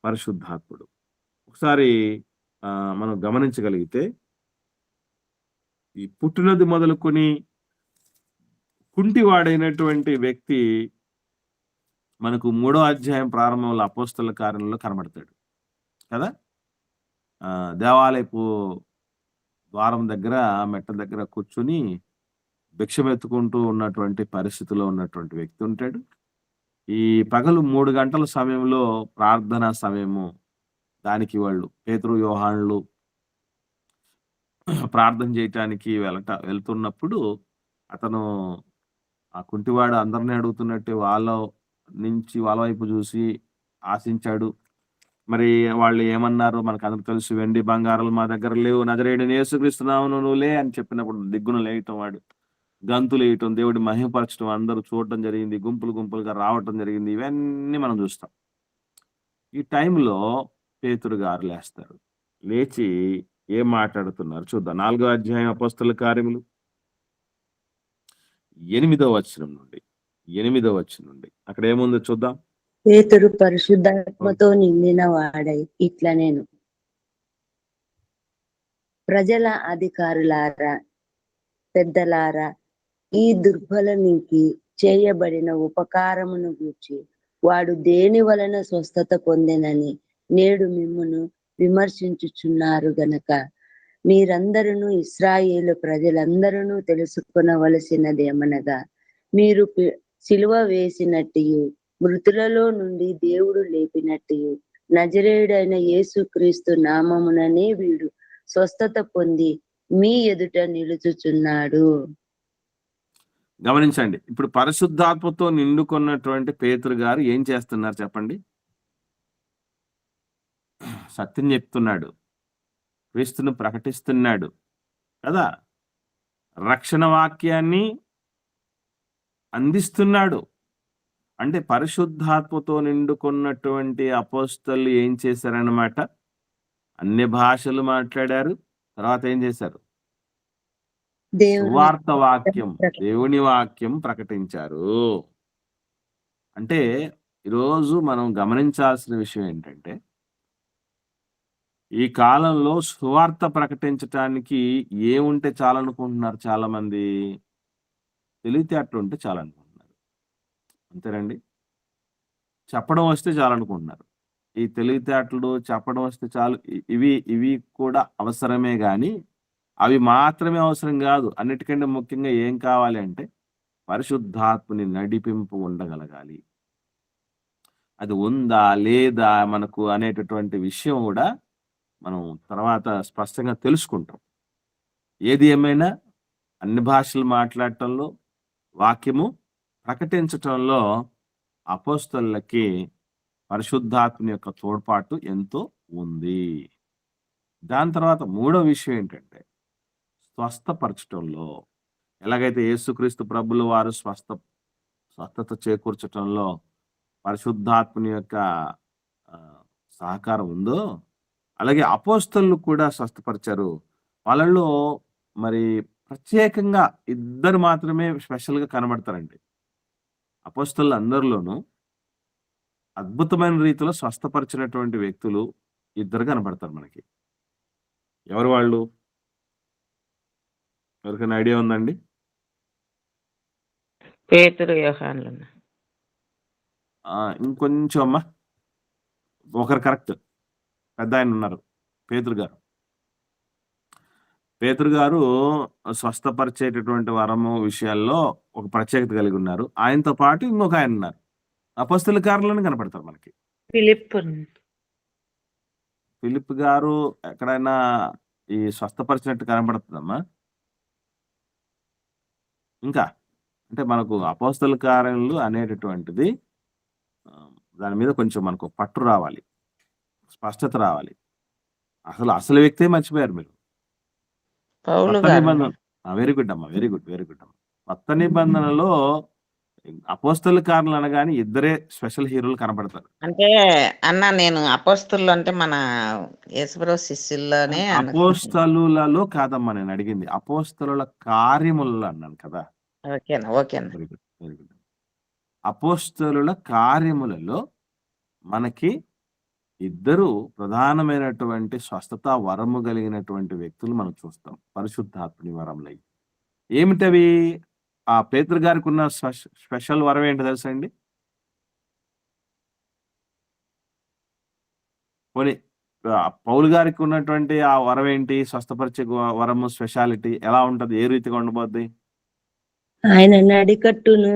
పరిశుద్ధాత్ముడు. ఒకసారి మనం గమనించగలిగితే ఈ పుట్టినది మొదలుకొని కుంటివాడైనటువంటి వ్యక్తి మనకు 3వ అధ్యాయం ప్రారంభంలో అపోస్తలుల కార్యంలో కనబడతాడు. కదా! దేవాలయపు ద్వారం దగ్గర మెట్ల దగ్గర కూర్చొని భిక్షమెత్తుకుంటూ ఉన్నటువంటి పరిస్థితిలో ఉన్నటువంటి వ్యక్తి ఉంటాడు. ఈ పగలు 3 గంటల సమయంలో ప్రార్థనా సమయము. దానికి వాళ్ళు పేతురు, యోహానులు ప్రార్థన చేయటానికి వెళ్తున్నప్పుడు అతను ఆ కుంటివాడు అందరిని అడుగుతున్నట్టే వాళ్ళ వైపు చూసి ఆశించాడు. మరి వాళ్ళు ఏమన్నారు మనకందరికి తెలుసు. వెండి బంగారాలు మా దగ్గర లేవు. నజరేయుడైన యేసుక్రీస్తు నామమున నువ్వు లే అని చెప్పినప్పుడు దిగ్గున లేయటం, వాడు గంతులేయటం, దేవుడిని మహిమపరచడం, అందరూ చూడటం జరిగింది. గుంపులుగా రావటం జరిగింది. ఇవన్నీ మనం చూస్తాం. ఈ టైంలో పేతురు గారు లేస్తారు. లేచి ఏం మాట్లాడుతున్నారు చూద్దాం. 4వ అధ్యాయం అపోస్తలుల కార్యములు 8వ వచనం నుండి అక్కడ ఏముందో చూద్దాం. పేతురు పరిశుద్ధాత్మతో నిండిన వాడై ఇట్లా నేను ప్రజల అధికారులారా, పెద్దలారా, ఈ దుర్బలునికి చేయబడిన ఉపకారమును గూర్చి వాడు దేని వలన స్వస్థత పొందెనని నేడు మిమ్మును విమర్శించుచున్నారు గనక మీరందరూ ఇశ్రాయేలు ప్రజలందరూ తెలుసుకొనవలసినదేమనగా మీరు సిలువ వేసినట్టు మృతులలో నుండి దేవుడు లేపినట్టు నజరేయుడైన యేసుక్రీస్తు నామముననే వీడు స్వస్థత పొంది మీ ఎదుట నిలుచుచున్నాడు. గమనించండి. ఇప్పుడు పరిశుద్ధాత్మతో నిండుకున్నటువంటి పేతురు గారు ఏం చేస్తున్నారు చెప్పండి? సత్యం చెప్తున్నాడు. క్రీస్తును ప్రకటిస్తున్నాడు కదా! రక్షణ వాక్యాన్ని అందిస్తున్నాడు. అంటే పరిశుద్ధాత్మతో నిండుకున్నటువంటి అపోస్తలు ఏం చేశారన్నమాట? అన్ని భాషలు మాట్లాడారు. తర్వాత ఏం చేశారు? దేవుని సువార్త వాక్యం, ప్రకటన. దేవుని వాక్యం ప్రకటించారు. అంటే ఈరోజు మనం గమనించాల్సిన విషయం ఏంటంటే, ఈ కాలంలో సువార్త ప్రకటించటానికి ఏముంటే చాలనుకుంటున్నారు చాలా మంది? తెలివితేటలు ఉంటే చాలనుకుంటున్నారు. అంతేనండి? చెప్పడం వస్తే చాలనుకుంటున్నారు. ఈ తెలివితేటలు చెప్పడం వస్తే చాలు. ఇవి కూడా అవసరమే గానీ, అవి మాత్రమే అవసరం గాదు. అన్నిటికంటే ముఖ్యంగా ఏం కావాలి అంటే, పరిశుద్ధాత్మని నడిపింపు ఉండగలగాలి. అది ఉందా? లేదా? మనకు అనేటటువంటి విషయం గూడా మనం తర్వాత స్పష్టంగా తెలుసుకుంటాం. ఏది ఏమైనా అన్ని భాషలు మాట్లాడటంలో, వాక్యము ప్రకటించటంలో అపోస్తలులకి పరిశుద్ధాత్మని యొక్క తోడ్పాటు ఎంతో ఉంది. దాని తర్వాత మూడో విషయం ఏంటంటే, స్వస్థపరచటంలో ఎలాగైతే యేసుక్రీస్తు ప్రభుల వారు స్వస్థత చేకూర్చటంలో పరిశుద్ధాత్మని యొక్క సహకారం ఉందో, అలాగే అపోస్తలులు కూడా స్వస్థపరిచారు. వాళ్ళలో మరి ప్రత్యేకంగా ఇద్దరు మాత్రమే స్పెషల్‌గా కనబడతారండి. అపోస్తలులు అందరిలోనూ అద్భుతమైన రీతిలో స్వస్థపరిచినటువంటి వ్యక్తులు ఇద్దరు కనబడతారు మనకి. ఎవరు వాళ్ళు? ఎవరికైనా ఐడియా ఉందండి? పేతురు, యోహాన్లు. ఇంకొంచెం అమ్మా. ఒకరు కరెక్ట్. పెద్దాయన ఉన్నారు. పేతురు గారు. పేతురు గారు స్వస్థపరిచేటటువంటి వరము విషయాల్లో ఒక ప్రత్యేకత కలిగి ఉన్నారు. ఆయనతో పాటు ఇంకొక ఆయన ఉన్నారు. అపోస్తలుల కార్యాల్లోనే కనపడతారు మనకి. ఫిలిప్ గారు ఎక్కడైనా ఈ స్వస్థపరిచినట్టు కనబడుతుందమ్మా? ఇంకా అంటే మనకు అపోస్తలుల కార్యాలు అనేటటువంటిది దాని మీద కొంచెం మనకు పట్టు రావాలి. స్పష్టత రావాలి. అసలు వ్యక్తే మర్చిపోయారు మీరు. పౌలు కొత్త గారు. నిబంధన వెరీ గుడ్ అమ్మా. Very good. వెరీ గుడ్ అమ్మా. కొత్త నిబంధనలో అపోస్తలుల కార్యాలు అనగానే ఇద్దరే స్పెషల్ హీరోలు కనబడతారు. అంటే అన్న నేను అపోస్తలు అంటే మన యేసుప్రభు శిష్యుల్లోనే అపోస్తలులలో కాదమ్మా నేను అడిగింది. అపోస్తలుల కార్యములలో అన్నాను కదా. ఓకేనా? ఓకేనా? Very good. Very good. అపోస్తలుల కార్యములలో మనకి ఇద్దరు ప్రధానమైనటువంటి స్వస్థత వరము కలిగినటువంటి వ్యక్తులు మనం చూస్తాం. పరిశుద్ధాత్మని వరములై. ఏమిటవి? ఆ పేతురు గారికి ఉన్న స్పెషల్ వరం ఏంటో తెలుసా అండి? పోనీ పౌలు గారికి ఉన్నటువంటి ఆ వరం ఏంటి? స్వస్థపరిచే వరము స్పెషాలిటీ ఎలా ఉంటది? ఏ రీతిగా ఉండబోద్ది? ఆయన నడికట్టును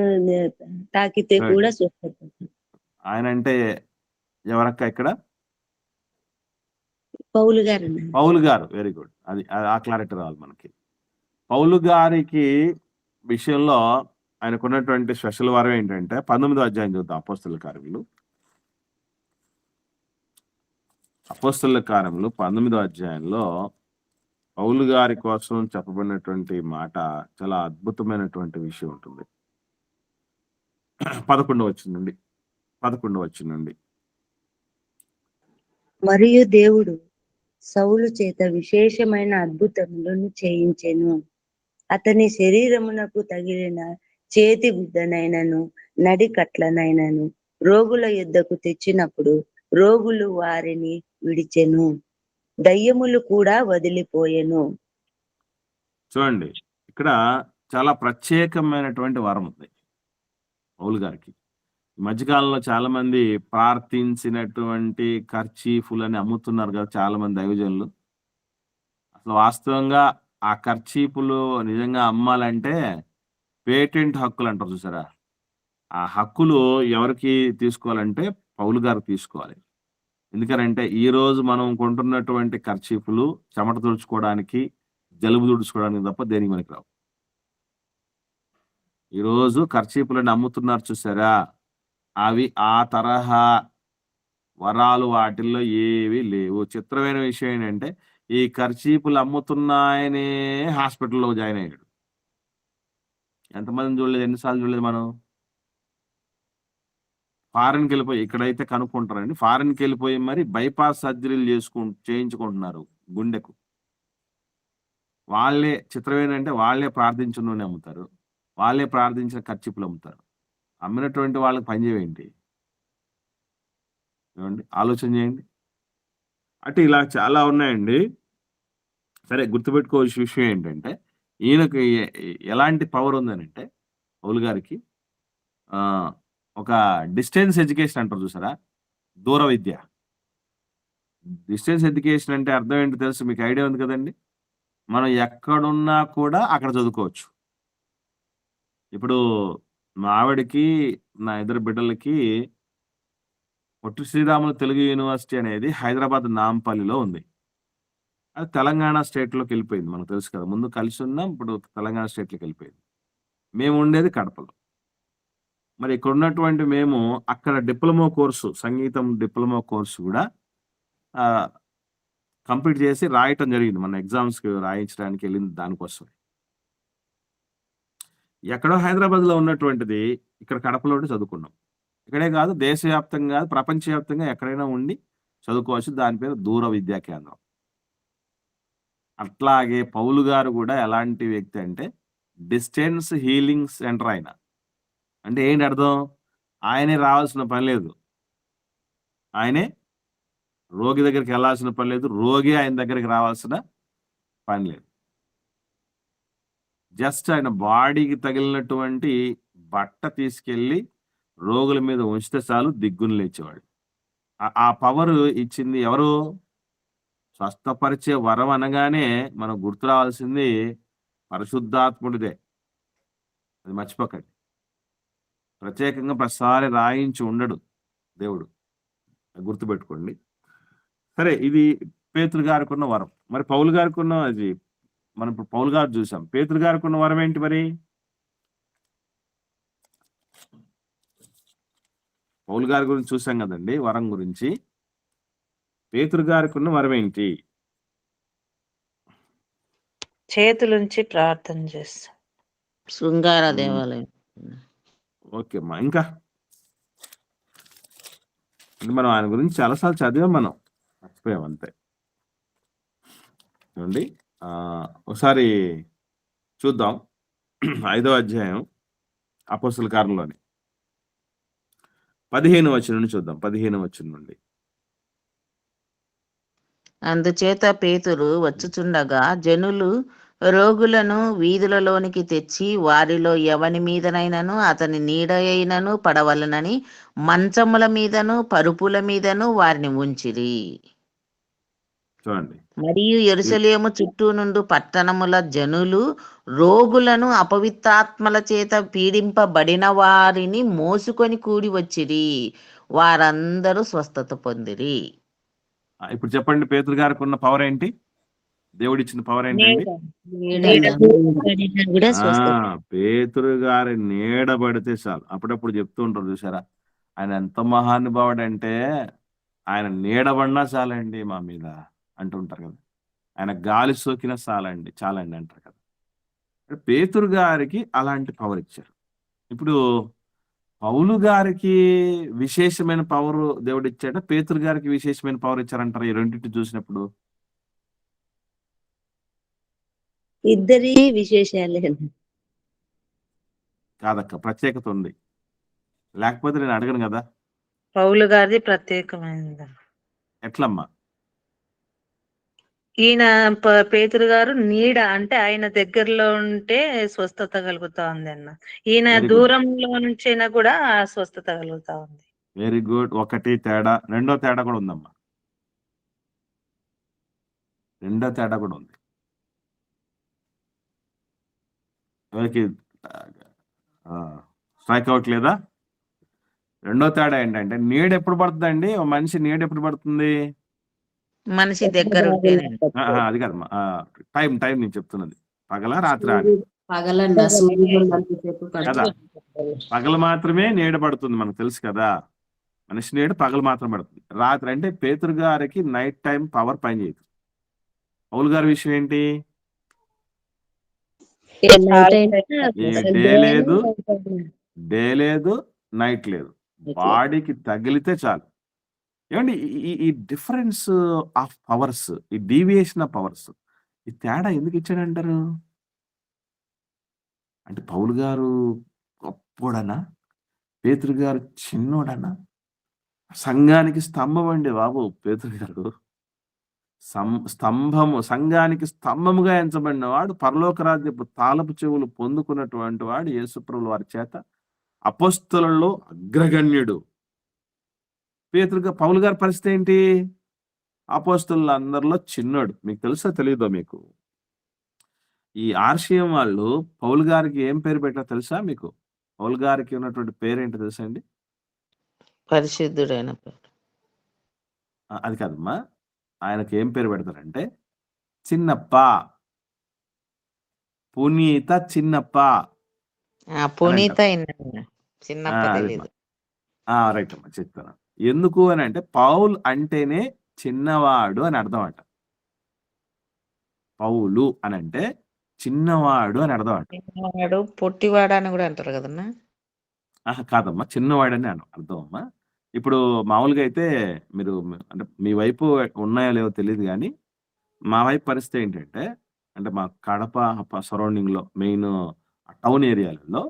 తాకితే కూడా స్వస్థపడుతుంది. ఆయన అంటే ఎవరక్క ఇక్కడ? పౌలు గారు. పౌలు గారు. Very good. అది ఆ క్లారిటీ రావాలి మనకి. పౌలు గారికి విషయంలో ఆయనకున్నటువంటి స్పెషల్ వరం ఏంటంటే 19వ అధ్యాయం చూద్దాం. అపోస్తలుల కార్యములు. అపోస్తలుల కార్యములు 19వ అధ్యాయంలో పౌలు గారి కోసం చెప్పబడినటువంటి మాట చాలా అద్భుతమైనటువంటి విషయం ఉంటుంది. 11వ వచనం నుండి. మరియు దేవుడు సౌలు చేత విశేషమైన అద్భుతములను చేయించెను. అతని శరీరమునకు తగిలిన చేతి గుడ్డనైనను నడికట్లనైనను రోగుల యుద్ధకు తెచ్చినప్పుడు రోగులు వారిని విడిచెను, దయ్యములు కూడా వదిలిపోయెను. చూడండి, ఇక్కడ చాలా ప్రత్యేకమైనటువంటి వరం ఉంది పౌలు గారికి. ఈ మధ్యకాలంలో చాలా మంది ప్రార్థించినటువంటి కర్చీఫులని అమ్ముతున్నారు కదా చాలా మంది దైవజనులు. అసలు వాస్తవంగా ఆ కర్చీఫులు నిజంగా అమ్మాలంటే పేటెంట్ హక్కులు అంటారు చూసారా, ఆ హక్కులు ఎవరికి తీసుకోవాలంటే పౌలు గారు తీసుకోవాలి. ఎందుకనంటే ఈ రోజు మనం కొంటున్నటువంటి కర్చీఫులు చెమట తుడుచుకోవడానికి, జలుబు తుడుచుకోవడానికి తప్ప దేనికి మనకి రావు. ఈరోజు కర్చీఫులని అమ్ముతున్నారు చూసారా, అవి ఆ తరహా వరాలు వాటిల్లో ఏవి లేవు. చిత్రమైన విషయం ఏంటంటే ఈ కర్చీఫులు అమ్ముతున్నాయనే హాస్పిటల్లో జాయిన్ అయ్యాడు. ఎంతమందిని చూడలేదు, ఎన్నిసార్లు చూడలేదు మనం. ఫారెన్కి వెళ్ళిపోయి, ఇక్కడైతే కనుక్కుంటారండి, ఫారెన్కి వెళ్ళిపోయి మరి బైపాస్ సర్జరీలు చేయించుకుంటున్నారు గుండెకు. వాళ్ళే చిత్రం ఏంటంటే వాళ్ళే ప్రార్థించిన నూనె అమ్ముతారు, వాళ్ళే ప్రార్థించిన కర్చీపులు అమ్ముతారు. అమ్మినటువంటి వాళ్ళకి పని చేయండి, ఏమండి ఆలోచన చేయండి. అంటే ఇలా చాలా ఉన్నాయండి. సరే, గుర్తుపెట్టుకోవాల్సిన విషయం ఏంటంటే ఈయనకి ఎలాంటి పవర్ ఉందనంటే పౌలు గారికి ఆ, ఒక డిస్టెన్స్ ఎడ్యుకేషన్ అంటారు చూసారా, దూర విద్య. డిస్టెన్స్ ఎడ్యుకేషన్ అంటే అర్థం ఏంటో తెలుసు, మీకు ఐడియా ఉంది కదండి. మనం ఎక్కడున్నా కూడా అక్కడ చదువుకోవచ్చు. ఇప్పుడు మా ఆవిడకి, నా ఇద్దరు బిడ్డలకి పొట్టి శ్రీరాములు తెలుగు యూనివర్సిటీ అనేది హైదరాబాద్ నాంపల్లిలో ఉంది. అది తెలంగాణ స్టేట్లోకి వెళ్ళిపోయింది, మనకు తెలుసు కదా. ముందు కలిసి ఉన్నాం, ఇప్పుడు తెలంగాణ స్టేట్లోకి వెళ్ళిపోయింది. మేము ఉండేది కడపలో. మరి ఇక్కడ ఉన్నటువంటి మేము అక్కడ డిప్లొమా కోర్సు, సంగీతం డిప్లొమా కోర్సు కూడా కంప్లీట్ చేసి రాయటం జరిగింది. మన ఎగ్జామ్స్కి రాయించడానికి వెళ్ళింది దానికోసం. ఎక్కడో హైదరాబాద్లో ఉన్నటువంటిది ఇక్కడ కడపలో చదువుకున్నాం. ఇక్కడే కాదు, దేశవ్యాప్తంగా కాదు, ప్రపంచవ్యాప్తంగా ఎక్కడైనా ఉండి చదువుకోవచ్చు. దాని పేరు దూర విద్యా కేంద్రం. అట్లాగే పౌలు గారు కూడా ఎలాంటి వ్యక్తి అంటే డిస్టెన్స్ హీలింగ్ సెంటర్. ఆయన అంటే ఏంటి అర్థం? ఆయనే రావాల్సిన పని లేదు, ఆయనే రోగి దగ్గరికి వెళ్ళాల్సిన పని లేదు, రోగి ఆయన దగ్గరికి రావాల్సిన పని లేదు. జస్ట్ ఆయన బాడీకి తగిలినటువంటి బట్ట తీసుకెళ్ళి రోగుల మీద ఉంచితే చాలు, దిగ్గును లేచేవాడు. ఆ పవర్ ఇచ్చింది ఎవరు? స్వస్థపరిచే వరం అనగానే మనం గుర్తు రావాల్సింది పరిశుద్ధాత్ముడిదే, అది మర్చిపోకండి. ప్రత్యేకంగా ప్రతిసారి రాయించి ఉండడు దేవుడు, గుర్తుపెట్టుకోండి. సరే, ఇది పేతురు గారికి ఉన్న వరం. మరి పౌలు గారికి ఉన్న, అది మనం ఇప్పుడు పౌలు గారు చూసాం. పేతురు గారికి ఉన్న వరం ఏంటి మరి? పౌలు గారి గురించి చూసాం కదండి, వరం గురించి. పేతురు గారికి ఉన్న వరం ఏంటి? చేతులుంచి ప్రార్థన చేస్తాం. శృంగార దేవాలయం. ఓకే అమ్మా. ఇంకా మనం ఆయన గురించి చాలాసార్లు చదివాం, మనం మర్చిపోయాం అంతే. చూడండి, ఒకసారి చూద్దాం 5వ అధ్యాయం అపోస్తల కార్యంలోని 15వ వచనం నుండి చూద్దాం. 15వ వచనం నుండి. అందుచేత పేతురు వచ్చుచుండగా జనులు రోగులను వీధులలోనికి తెచ్చి వారిలో ఎవని మీదనైనను అతని నీడ అయినను పడవలనని మంచముల మీదను పరుపుల మీదను వారిని ఉంచిరి. చూడండి, మరియు యెరూషలేము చుట్టూ నుండి పట్టణముల జనులు రోగులను అపవిత్రాత్మల చేత పీడింపబడిన వారిని మోసుకొని కూడి వచ్చిరి. వారందరూ స్వస్థత పొందిరి. ఇప్పుడు చెప్పండి, పేతురు గారికి ఉన్న పవర్ ఏంటి? దేవుడిచ్చిన పవర్ ఏంటండి? కూడా స్వస్థత. పేతురు గారి నీడబడితే చాలు. అప్పుడప్పుడు చెప్తూ ఉంటారు చూసారా, ఆయన ఎంత మహానుభావుడు అంటే ఆయన నీడబడినా చాలండి మా మీద అంటుంటారు కదా. ఆయన గాలి సోకినా చాలండి అంటారు కదా. పేతురు గారికి అలాంటి పవర్ ఇచ్చారు. ఇప్పుడు పౌలు గారికి విశేషమైన పవర్ దేవుడు ఇచ్చాడ, పేతురు గారికి విశేషమైన పవర్ ఇచ్చారంటారు ఈ రెండింటి చూసినప్పుడు? ఇద్దరి విశేషాలే కాదక్క, ప్రత్యేకత ఉంది, లేకపోతే నేను అడగను కదా. పౌలు గారిది ప్రత్యేకమైనది. ఎట్లమ్మా? ఈయన పేతురు గారు నీడ అంటే ఆయన దగ్గరలో ఉంటే స్వస్థత కలుగుతా ఉంది అన్న. ఈయన Very good. దూరంలో నుంచైనా కూడా స్వస్థత కలుగుతా ఉంది. Very good. ఒకటి తేడా. రెండో తేడా కూడా ఉందమ్మా, రెండో తేడా కూడా ఉంది. ఎవరికి స్ట్రైక్ అవుట్ లేదా? రెండో తేడా ఏంటంటే నీడ ఎప్పుడు పడుతుందండి? మనిషి నీడ ఎప్పుడు పడుతుంది? మనిషి దగ్గర ఉంటేనే. అది కాదమ్మా, టైం నేను చెప్తున్నది. పగల రాత్రి అని కదా. పగలు మాత్రమే నీడ పడుతుంది, మనకు తెలుసు కదా. మనిషి నీడ పగలు మాత్రం పడుతుంది. రాత్రి అంటే పేతురు గారికి నైట్ టైం పవర్ పనిచేయదు. పౌలు గారి విషయం ఏంటి? డే లేదు, నైట్ లేదు, బాడీకి తగిలితే చాలు. ఏమండి ఈ డిఫరెన్స్ ఆఫ్ పవర్స్, ఈ డీవియేషన్ ఆఫ్ పవర్స్, ఈ తేడా ఎందుకు ఇచ్చాడంటారు? అంటే పౌలు గారు గొప్పోడనా? పేతురు గారు చిన్నోడనా? సంఘానికి స్తంభం అండి బాబు పేతురు గారు. స్తంభము, సంఘానికి స్తంభముగా ఎంచబడిన వాడు, పరలోక రాజ్యపు తాళపు చెవులు పొందుకున్నటువంటి వాడు, యేసుప్రభుల వారి చేత అపోస్తలుల్లో అగ్రగణ్యుడు. పౌలు గారి పరిస్థితి ఏంటి? అపోస్తలులందరిలో చిన్నోడు. మీకు తెలుసా తెలీదో మీకు? ఈ ఆర్షియం వాళ్ళు పౌలు గారికి ఏం పేరు పెట్టారో తెలుసా మీకు? పౌలు గారికి ఉన్నటువంటి పేరేంటో తెలుసా అండి? పరిశుద్ధుడైన పేరు. అది కాదమ్మా, ఆయనకి ఏం పేరు పెడతారంటే చిన్నప్ప, పునీత చిన్నప్ప. పునీత చిన్నప్ప తెలీదు. రైట్ అమ్మా, చెప్తాను. ఎందుకు అని అంటే పౌల్ అంటేనే చిన్నవాడు అని అర్థం అంట. పౌలు అని అంటే చిన్నవాడు అని అర్థం అంట. చిన్నవాడు, పొట్టివాడు అని కూడా అంటారు కదన్నా. కాదమ్మా, చిన్నవాడని అర్థం అమ్మా. ఇప్పుడు మామూలుగా అయితే మీరు అంటే మీ వైపు ఉన్నాయో లేవో తెలియదు కానీ, మా వైపు పరిస్థితి ఏంటంటే, అంటే మా కడప సరౌండింగ్ లో మెయిన్ టౌన్ ఏరియాలలో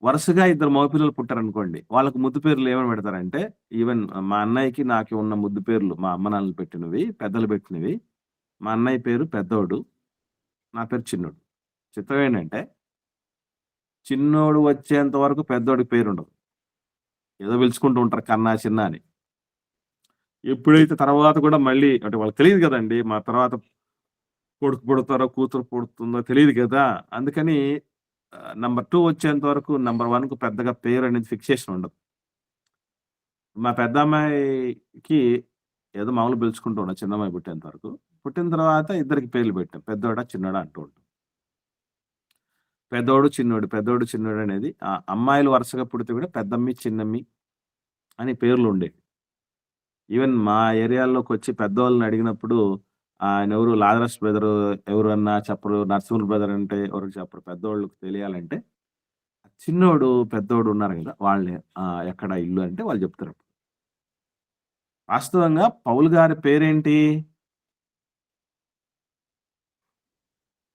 వరుసగా ఇద్దరు మగపిల్లలు పుట్టారనుకోండి, వాళ్ళకు ముద్దు పేర్లు ఏమని పెడతారంటే, ఈవెన్ మా అన్నయ్యకి నాకు ఉన్న ముద్దు పేర్లు మా అమ్మ నాన్నలు పెట్టినవి, పెద్దలు పెట్టినవి. మా అన్నయ్య పేరు పెద్దోడు, నా పేరు చిన్నోడు. చిత్రం ఏంటంటే, చిన్నోడు వచ్చేంత వరకు పెద్దోడికి పేరు ఉండదు, ఏదో పిలుచుకుంటూ ఉంటారు కన్నా చిన్న అని. ఎప్పుడైతే తర్వాత కూడా మళ్ళీ అంటే వాళ్ళకి తెలియదు కదండి, మా తర్వాత కొడుకు పుడతారో కూతురు పుడుతుందో తెలియదు కదా, అందుకని నంబర్ 2 వచ్చేంత వరకు నంబర్ 1కు పెద్దగా పేరు అనేది ఫిక్సేషన్ ఉండదు. మా పెద్ద అమ్మాయికి ఏదో మామూలు పిలుచుకుంటూ ఉన్నా, చిన్నమ్మాయి పుట్టేంత వరకు. పుట్టిన తర్వాత ఇద్దరికి పేర్లు పెట్టాం, పెద్దోడా చిన్నోడా అంటూ ఉంటాం. పెద్దోడు చిన్నోడు, పెద్దోడు చిన్నోడు అనేది అమ్మాయిలు వరుసగా పుడితే కూడా పెద్దమ్మి చిన్నమ్మి అని పేర్లు ఉండేవి. ఈవెన్ మా ఏరియాలోకి వచ్చి పెద్దవాళ్ళని అడిగినప్పుడు ఆయన ఎవరు, లాజరస్ బ్రదర్ ఎవరు అన్నా చెప్పరు, నరసింహుల బ్రదర్ అంటే ఎవరు చెప్పరు. పెద్దోళ్ళకి తెలియాలంటే చిన్నోడు పెద్దోడు ఉన్నారు కదా, వాళ్ళే ఎక్కడ ఇల్లు అంటే వాళ్ళు చెప్తారు. వాస్తవంగా పౌలు గారి పేరేంటి?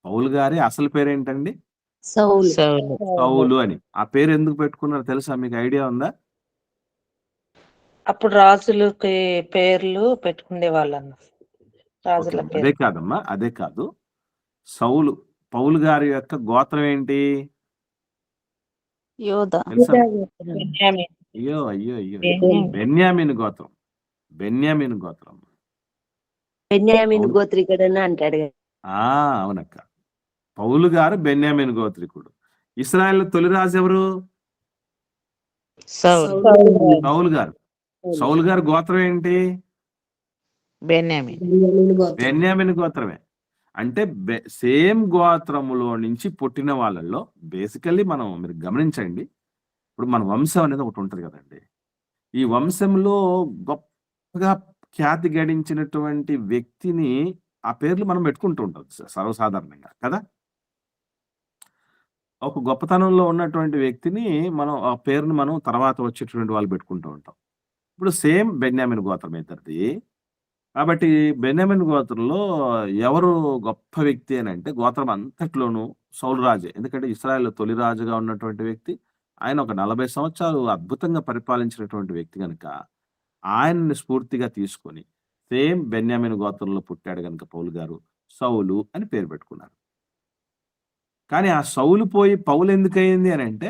పౌలు గారి అసలు పేరేంటండి? సౌలు అని. ఆ పేరు ఎందుకు పెట్టుకున్నారో తెలుసా మీకు? ఐడియా ఉందా? అప్పుడు రాజులకి పేర్లు పెట్టుకునే వాళ్ళన్న. రాజుల పేరు. అదే కాదమ్మా, అదే కాదు. పౌలు గారి యొక్క గోత్రం ఏంటి? అయ్యో అయ్యో అయ్యో, బెన్యామీను గోత్రం. బెన్యామీను గోత్రం. బెన్యామీను గోత్రికుడని అంటాడు. అవునక్క, పౌలు గారు బెన్యామీను గోత్రికుడు. ఇశ్రాయేల్ తొలి రాజు ఎవరు? సౌలు గారు. సౌలు గారు గోత్రం ఏంటి? బెన్యామీను గోత్రమే. అంటే సేమ్ గోత్రములో నుంచి పుట్టిన వాళ్ళల్లో బేసికల్లీ మీరు గమనించండి, ఇప్పుడు మన వంశం అనేది ఒకటి ఉంటుంది కదండి. ఈ వంశంలో గొప్పగా ఖ్యాతి గడించినటువంటి వ్యక్తిని ఆ పేర్లు మనం పెట్టుకుంటూ ఉంటాం సర్వసాధారణంగా కదా. ఒక గొప్పతనంలో ఉన్నటువంటి వ్యక్తిని మనం ఆ పేరును మనం తర్వాత వచ్చేటువంటి వాళ్ళు పెట్టుకుంటూ ఉంటాం. ఇప్పుడు సేమ్ బెన్యామీను గోత్రం ఇద్దరిది. కాబట్టి బెన్యామీను గోత్రంలో ఎవరు గొప్ప వ్యక్తి అని అంటే, గోత్రం అంతట్లోనూ సౌలు రాజే. ఎందుకంటే ఇశ్రాయేల్ తొలి రాజుగా ఉన్నటువంటి వ్యక్తి ఆయన. ఒక 40 సంవత్సరాలు అద్భుతంగా పరిపాలించినటువంటి వ్యక్తి కనుక ఆయన్ని స్ఫూర్తిగా తీసుకొని సేమ్ బెన్యామీను గోత్రంలో పుట్టాడు కనుక పౌలు గారు సౌలు అని పేరు పెట్టుకున్నారు. కానీ ఆ సౌలు పోయి పౌలు ఎందుకయింది అని అంటే,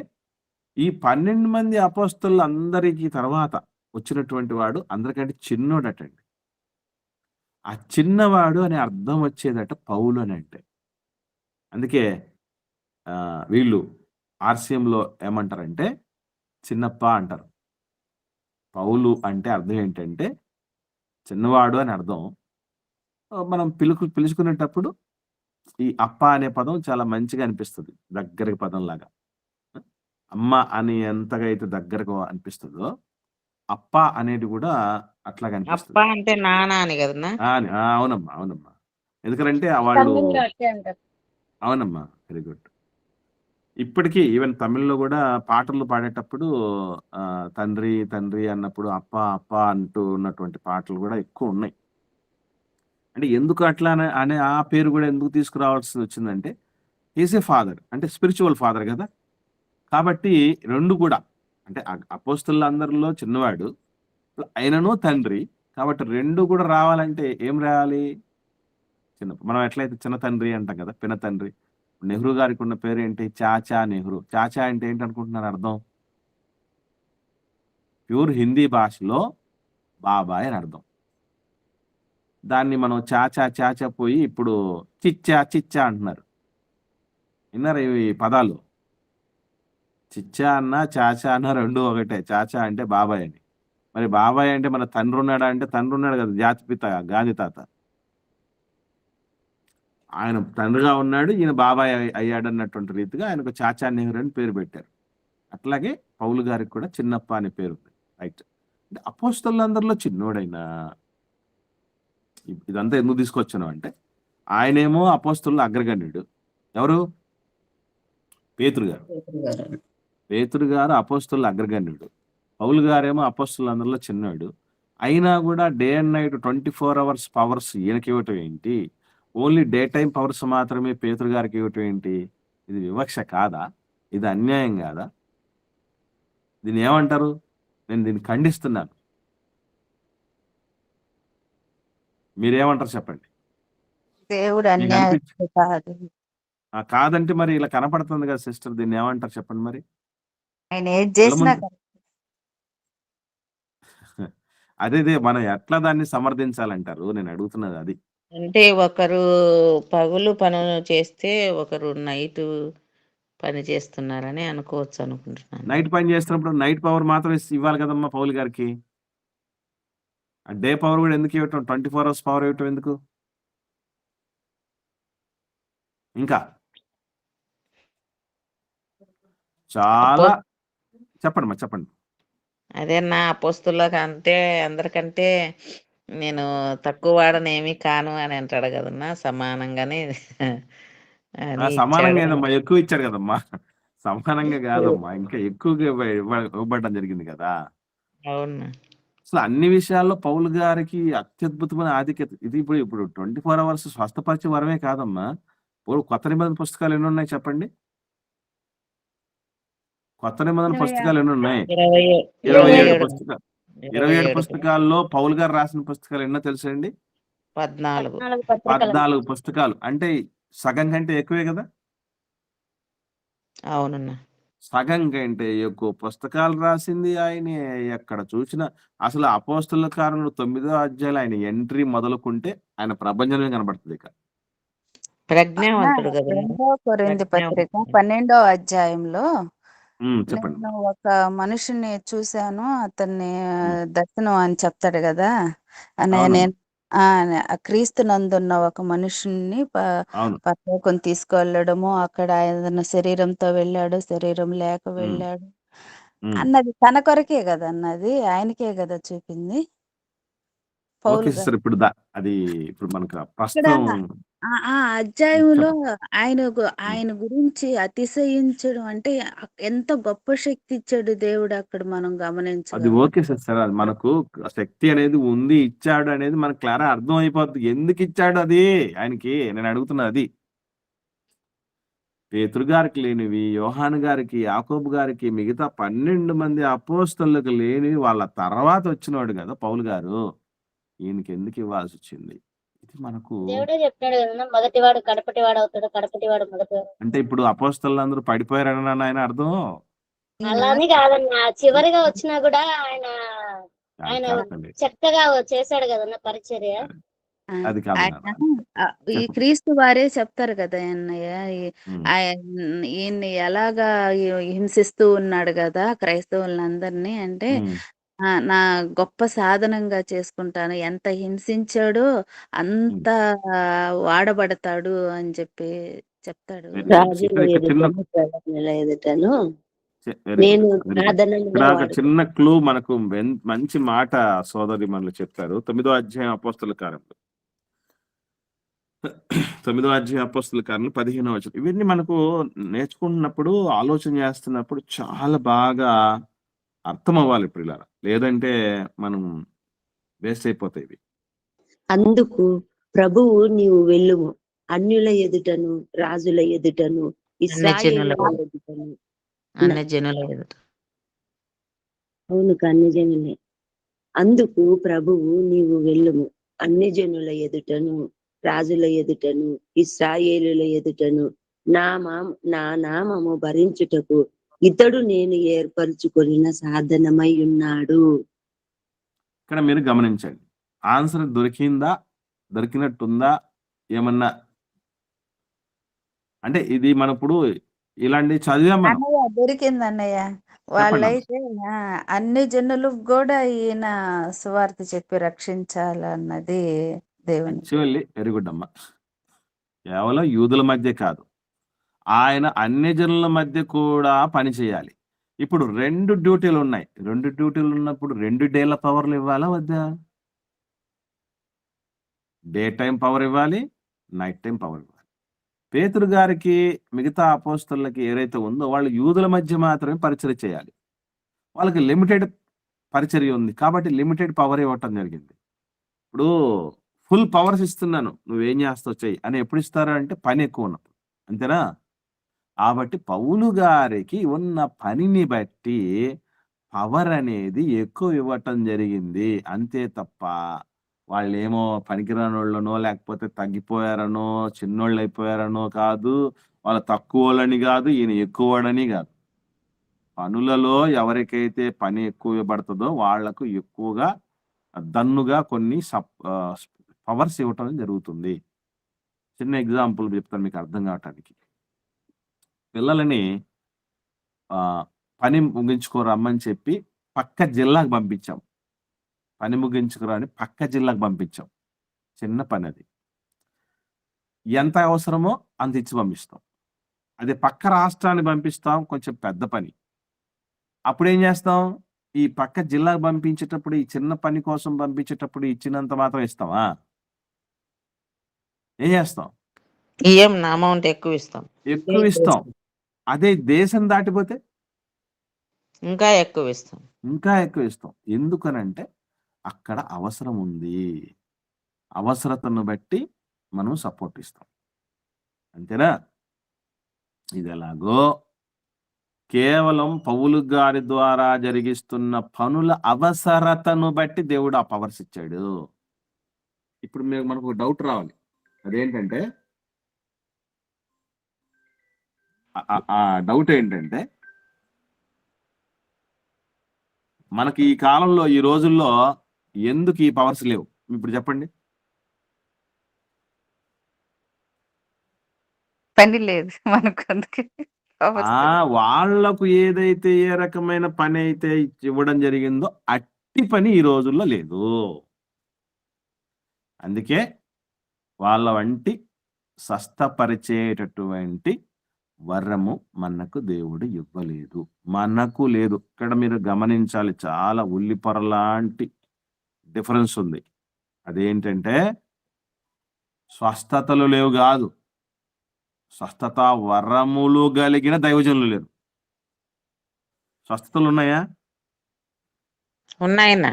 ఈ 12 మంది అపోస్తలు అందరికీ తర్వాత వచ్చినటువంటి వాడు అందరికంటే చిన్నోడటండి. ఆ చిన్నవాడు అనే అర్థం వచ్చేదట పౌలు అని అంటే. అందుకే వీళ్ళు ఆర్సీఎంలో ఏమంటారంటే చిన్నప్ప అంటారు. పౌలు అంటే అర్థం ఏంటంటే చిన్నవాడు అని అర్థం. మనం పిలుచుకునేటప్పుడు ఈ అప్ప అనే పదం చాలా మంచిగా అనిపిస్తుంది, దగ్గరకి పదం లాగా. అమ్మ అని ఎంతగా అయితే దగ్గరకు అనిపిస్తుందో, అప్ప అనేది కూడా అట్లాగా అనిపిస్తుంది. అప్ప అంటే నాన్న అని కదన్నా. అవునమ్మా, అవునమ్మా. ఎందుకంటే వాళ్ళు, అవునమ్మా, వెరీ గుడ్. ఇప్పటికీ ఈవెన్ తమిళ్లో కూడా పాటలు పాడేటప్పుడు తండ్రి తండ్రి అన్నప్పుడు అప్ప అప్ప అంటూ ఉన్నటువంటి పాటలు కూడా ఎక్కువ ఉన్నాయి. అంటే ఎందుకు అట్లా అనే ఆ పేరు కూడా ఎందుకు తీసుకురావాల్సి వచ్చిందంటే ఈజ్ ఏ ఫాదర్, అంటే స్పిరిచువల్ ఫాదర్ కదా. కాబట్టి రెండు కూడా అంటే అపోస్తలులందరిలో చిన్నవాడు, ఆయనను తండ్రి. కాబట్టి రెండు కూడా రావాలంటే ఏం రావాలి? మనం ఎట్లయితే చిన్న తండ్రి అంటాం కదా, పిన తండ్రి. నెహ్రూ గారికి ఉన్న పేరు ఏంటి? చాచా నెహ్రూ. చాచా అంటే ఏంటి అనుకుంటున్నారు అర్థం? ప్యూర్ హిందీ భాషలో బాబాయ్ అని అర్థం. దాన్ని మనం చాచా చాచా పోయి ఇప్పుడు చిచ్చా చిచ్చా అంటున్నారు. విన్నారు ఈ పదాలు? చిచ్చా అన్న చాచా అన్న రెండు ఒకటే. చాచా అంటే బాబాయ్ అని. మరి బాబాయ్ అంటే మన తండ్రి ఉన్నాడా అంటే తండ్రి ఉన్నాడు కదా, జాతిపిత గాంధీ తాత. ఆయన తండ్రిగా ఉన్నాడు, ఈయన బాబాయ్ అయ్యాడు అన్నటువంటి రీతిగా ఆయనకు చాచా నెహ్రూ అని పేరు పెట్టారు. అట్లాగే పౌలు గారికి కూడా చిన్నప్ప అనే పేరు ఉంది. రైట్. అంటే అపోస్తలులందరిలో చిన్నోడైనా ఇదంతా ఎందుకు తీసుకొచ్చాను అంటే, ఆయనేమో అపోస్తలుల అగ్రగణ్యుడు. ఎవరు? పేతురు గారు. పేతురు గారు అపోస్తలుల అగ్రగణ్యుడు. పౌలు గారేమో అపోస్తలులందరిలో చిన్నవాడు. అయినా కూడా day and night 24 hours powers ఈయనకి ఇవ్వటం ఏంటి? ఓన్లీ డే టైం పవర్స్ మాత్రమే పేతురు గారికి ఇవ్వటం ఏంటి? ఇది వివక్ష కాదా? ఇది అన్యాయం కాదా? దీన్ని ఏమంటారు? నేను దీన్ని ఖండిస్తున్నాను. మీరేమంటారు చెప్పండి. దేవుడు మీకు అన్యాయం అనిపించి కాదు. కాదంటే మరి ఇలా కనపడుతుంది కదా సిస్టర్, దీన్ని ఏమంటారు చెప్పండి మరి? ఆయన ఏది కళ్ళ చేసినా ముందు అదే మనం ఎట్లా దాన్ని సమర్థించాలంటారు? నేను అడుగుతున్నది అది. అంటే ఒకరు పగులు పనులు చేస్తే ఒకరు నైట్ పని చేస్తున్నారని అనుకోవచ్చు అనుకుంటున్నాను. నైట్ పని చేస్తున్నప్పుడు నైట్ పవర్ మాత్రం ఇవ్వాలి కదమ్మా పౌలు గారికి. ఆ డే పవర్ కూడా ఎందుకు ఇవ్వటం? 24 hours పవర్ ఇవ్వటం ఎందుకు? ఇంకా చాలా చెప్పండి చెప్పండి. అదే నా అపోస్తుల కంటే అందరికంటే నేను తక్కువ వాడనేమి కాను అని అంటాడు కదన్నా, సమానంగానే అని సమానంగా ఇచ్చాడు. ఏదమ్మా, ఎక్కువ ఇచ్చాడు కదమ్మా. సమానంగా కాదమ్మా, ఇంకా ఎక్కువగా ఇవ్వబడడం జరిగింది కదా. అవును. అసలు అన్ని విషయాల్లో పౌలు గారికి అత్యద్భుతమైన ఆధిక్యత. ఇది ఇప్పుడు 24 hours స్వస్థపరిచే వరమే కాదమ్మా. కొత్త నిబంధన పుస్తకాలు ఎన్ని ఉన్నాయి చెప్పండి? కొత్త నిబంధన పుస్తకాలు ఎన్ని ఉన్నాయి? 27 పుస్తకాలు. 27 పుస్తకాల్లో పౌలు గారు రాసిన పుస్తకాలు ఎన్నో తెలుసండి? 14. 14 పుస్తకాలు. అంటే సగం కంటే ఎక్కువే కదా. అవునన్నా. సగం కంటే ఎక్కువ పుస్తకాలు రాసింది ఆయనే. ఎక్కడ చూసినా అసలు అపోస్తలుల కార్యములు 9వ అధ్యాయంలో ఆయన ఎంట్రీ మొదలుకుంటే ఆయన ప్రభంజనమే కనబడుతుంది. ఇక ప్రజ్ఞావంతుడు కదా. 2వ కొరింథీ పత్రిక 12వ అధ్యాయంలో చెప్పండి. నేను ఒక మనిషిని చూశాను, అతన్ని దర్శనం అని చెప్తాడు కదా. నేను క్రీస్తు నందున్న ఒక మనుషుని అవును. పరలోకం తీసుకువెళ్ళడము, అక్కడ ఆయన శరీరంతో వెళ్ళాడు, శరీరం లేక వెళ్ళాడు అన్నది తన కొరకే కదా అన్నది, ఆయనకే కదా చూపింది పౌలు ఓకే సార్. ఇప్పుడు అది ఇప్పుడు మనకు ఇక్కడ ప్రస్తుతం ఆ అధ్యాయంలో ఆయన గురించి అతిశయించడం అంటే ఎంత గొప్ప శక్తి ఇచ్చాడు దేవుడు అక్కడ మనం అది గమనించగలం. Okay sir. అది మనకు శక్తి అనేది ఉంది, ఇచ్చాడు అనేది మనకు క్లారా అర్థం అయిపోద్ది. ఎందుకు ఇచ్చాడు అది ఆయనకి నేను అడుగుతున్నా. అది పేతురు గారికి లేనివి, యోహాను గారికి, యాకోబు గారికి, మిగతా 12 మంది అపోస్తలులకు లేనివి వాళ్ళ తర్వాత వచ్చినవాడు కదా పౌలు గారు. ఈయనకి ఎందుకు ఇవ్వాల్సి వచ్చింది? ఇది మనకు దేవుడే చెప్పాడు కదా, మొదటివాడు కడపటివాడు అవుతాడు, కడపటివాడు మొదటివాడు. అంటే ఇప్పుడు అపోస్తలులందరూ పడిపోయారని ఆయన అర్థం. అలానే కాదన్నా, చివరిగా వచ్చినా కూడా ఆయన కరెక్ట్. చక్కగా చేశాడు కదన్నా పరిచర్య. అది కాదు ఆయన ఈ క్రీస్తు వారే చెప్తారు కదా అన్నయ్య, ఈయన్ని ఎలాగా హింసిస్తూ ఉన్నాడు కదా క్రైస్తవులందరినీ అంటే, నా గొప్ప సాధనంగా చేసుకుంటాను, ఎంత హింసించాడో అంత వాడబడతాడు అని చెప్పి చెప్తాడు. నేను ఒక చిన్న క్లూ మనకు మంచి మాట సోదరి మనలు చెప్తారు. 9వ అధ్యాయం అపోస్తలుల కార్యములు 9వ అధ్యాయం అపోస్తలుల కార్యములు 15వ వచనం. ఇవన్నీ మనకు నేర్చుకుంటున్నప్పుడు, ఆలోచన చేస్తున్నప్పుడు చాలా బాగా అర్థం అవ్వాలి ప్రియులారా. లేదంటే మనం వేస్ట్ అయిపోతాయి ఇవి. అందుకు ప్రభువు నీవు వెళ్ళుము, అన్యుల ఎదుటను రాజుల ఎదుటను ఇశ్రాయేలుల జనుల ఎదుటను. అన్ని జనుల ఎదుట. అవును కన్యజనులే. అందుకు ప్రభువు నీవు వెళ్ళుము, అన్ని జనుల ఎదుటను రాజుల ఎదుటను ఇశ్రాయేలుల ఎదుటను నా నామము భరించుటకు ఇతడు నేను ఏర్పరచుకొనిన సాధనమై ఉన్నాడు. ఇక్కడ మీరు గమనించండి, ఆన్సర్ దొరికినట్టుందా ఏమన్నా? అంటే ఇది మనం ఇప్పుడు ఇలాంటి చదివాం మనం. అన్నయ్య దొరికింది అన్నయ్య. చెప్పండి. వాళ్ళైతే అన్ని జనులకు కూడా ఈయన సువార్త చెప్పి రక్షించాలన్నది దేవుని. యాక్చువల్లీ వెరీ గుడ్ అమ్మ. కేవలం యూదుల మధ్య కాదు, ఆయన అన్ని జనుల మధ్య కూడా పని చేయాలి. ఇప్పుడు 2 డ్యూటీలు ఉన్నాయి. 2 డ్యూటీలు ఉన్నప్పుడు 2 డేల పవర్లు ఇవ్వాలా వద్దా? డే టైం పవర్ ఇవ్వాలి, నైట్ టైం పవర్ ఇవ్వాలి. పేతురు గారికి మిగతా అపోస్తలులకి ఏదైతే ఉందో వాళ్ళు యూదుల మధ్య మాత్రమే పరిచర్య చేయాలి. వాళ్ళకి లిమిటెడ్ పరిచర్య ఉంది కాబట్టి లిమిటెడ్ పవర్ ఇవ్వటం జరిగింది. ఇప్పుడు ఫుల్ పవర్స్ ఇస్తున్నాను, నువ్వేం చేస్తావు చెయ్యి అని ఎప్పుడు ఇస్తారా అంటే పని ఎక్కువ ఉన్నప్పుడు, అంతేనా? కాబట్టి పౌలు గారికి ఉన్న పనిని బట్టి పవర్ అనేది ఎక్కువ ఇవ్వటం జరిగింది. అంతే తప్ప వాళ్ళేమో పనికిరాని వాళ్ళనో లేకపోతే తగ్గిపోయారనో చిన్నోళ్ళు అయిపోయారనో కాదు, వాళ్ళ తక్కువ వాళ్ళని కాదు, ఈయన ఎక్కువడని కాదు. పనులలో ఎవరికైతే పని ఎక్కువ ఇవ్వబడుతుందో వాళ్లకు ఎక్కువగా దన్నుగా కొన్ని పవర్స్ ఇవ్వటం జరుగుతుంది. చిన్న ఎగ్జాంపుల్ చెప్తాను మీకు అర్థం కావటానికి. పిల్లలని పని ముగించుకోరమ్మని చెప్పి పక్క జిల్లాకు పంపించాం. పని ముగించుకురా అని పక్క జిల్లాకు పంపించాం. చిన్న పని అది. ఎంత అవసరమో అంత ఇచ్చి పంపిస్తాం. అదే పక్క రాష్ట్రాన్ని పంపిస్తాం, కొంచెం పెద్ద పని. అప్పుడేం చేస్తాం? ఈ పక్క జిల్లాకు పంపించేటప్పుడు, ఈ చిన్న పని కోసం పంపించేటప్పుడు ఇచ్చినంత మాత్రం ఇస్తామా? ఏం చేస్తాం? ఏం అమౌంట్ ఎక్కువ ఇస్తాం, ఎక్కువ ఇస్తాం. అదే దేశం దాటిపోతే ఇంకా ఎక్కువ ఇస్తాం. ఇంకా ఎక్కువ ఇస్తాం. ఎందుకనంటే అక్కడ అవసరం ఉంది. అవసరతను బట్టి మనం సపోర్ట్ ఇస్తాం, అంతేనా? ఇది ఎలాగో కేవలం పౌలు గారి ద్వారా జరిగిస్తున్న పనుల అవసరతను బట్టి దేవుడు ఆ పవర్స్ ఇచ్చాడు. ఇప్పుడు మనకు డౌట్ రావాలి, అదేంటంటే ఆ డౌట్ ఏంటంటే మనకి ఈ కాలంలో ఈ రోజుల్లో ఎందుకు ఈ పవర్స్ లేవు? ఇప్పుడు చెప్పండి. పని లేదు మనకు, అందుకే వాళ్లకు ఏదైతే ఏ రకమైన పని అయితే ఇవ్వడం జరిగిందో అట్టి పని ఈ రోజుల్లో లేదు. అందుకే వాళ్ళ వంటి స్వస్థపరిచేటటువంటి వరము మనకు దేవుడు ఇవ్వలేదు, మనకు లేదు. ఇక్కడ మీరు గమనించాలి, చాలా ఉల్లిపొర లాంటి డిఫరెన్స్ ఉంది. అదేంటంటే స్వస్థతలు లేవు కాదు, స్వస్థత వరములు కలిగిన దైవజనులు లేరు. స్వస్థతలు ఉన్నాయా? ఉన్నాయన్నా.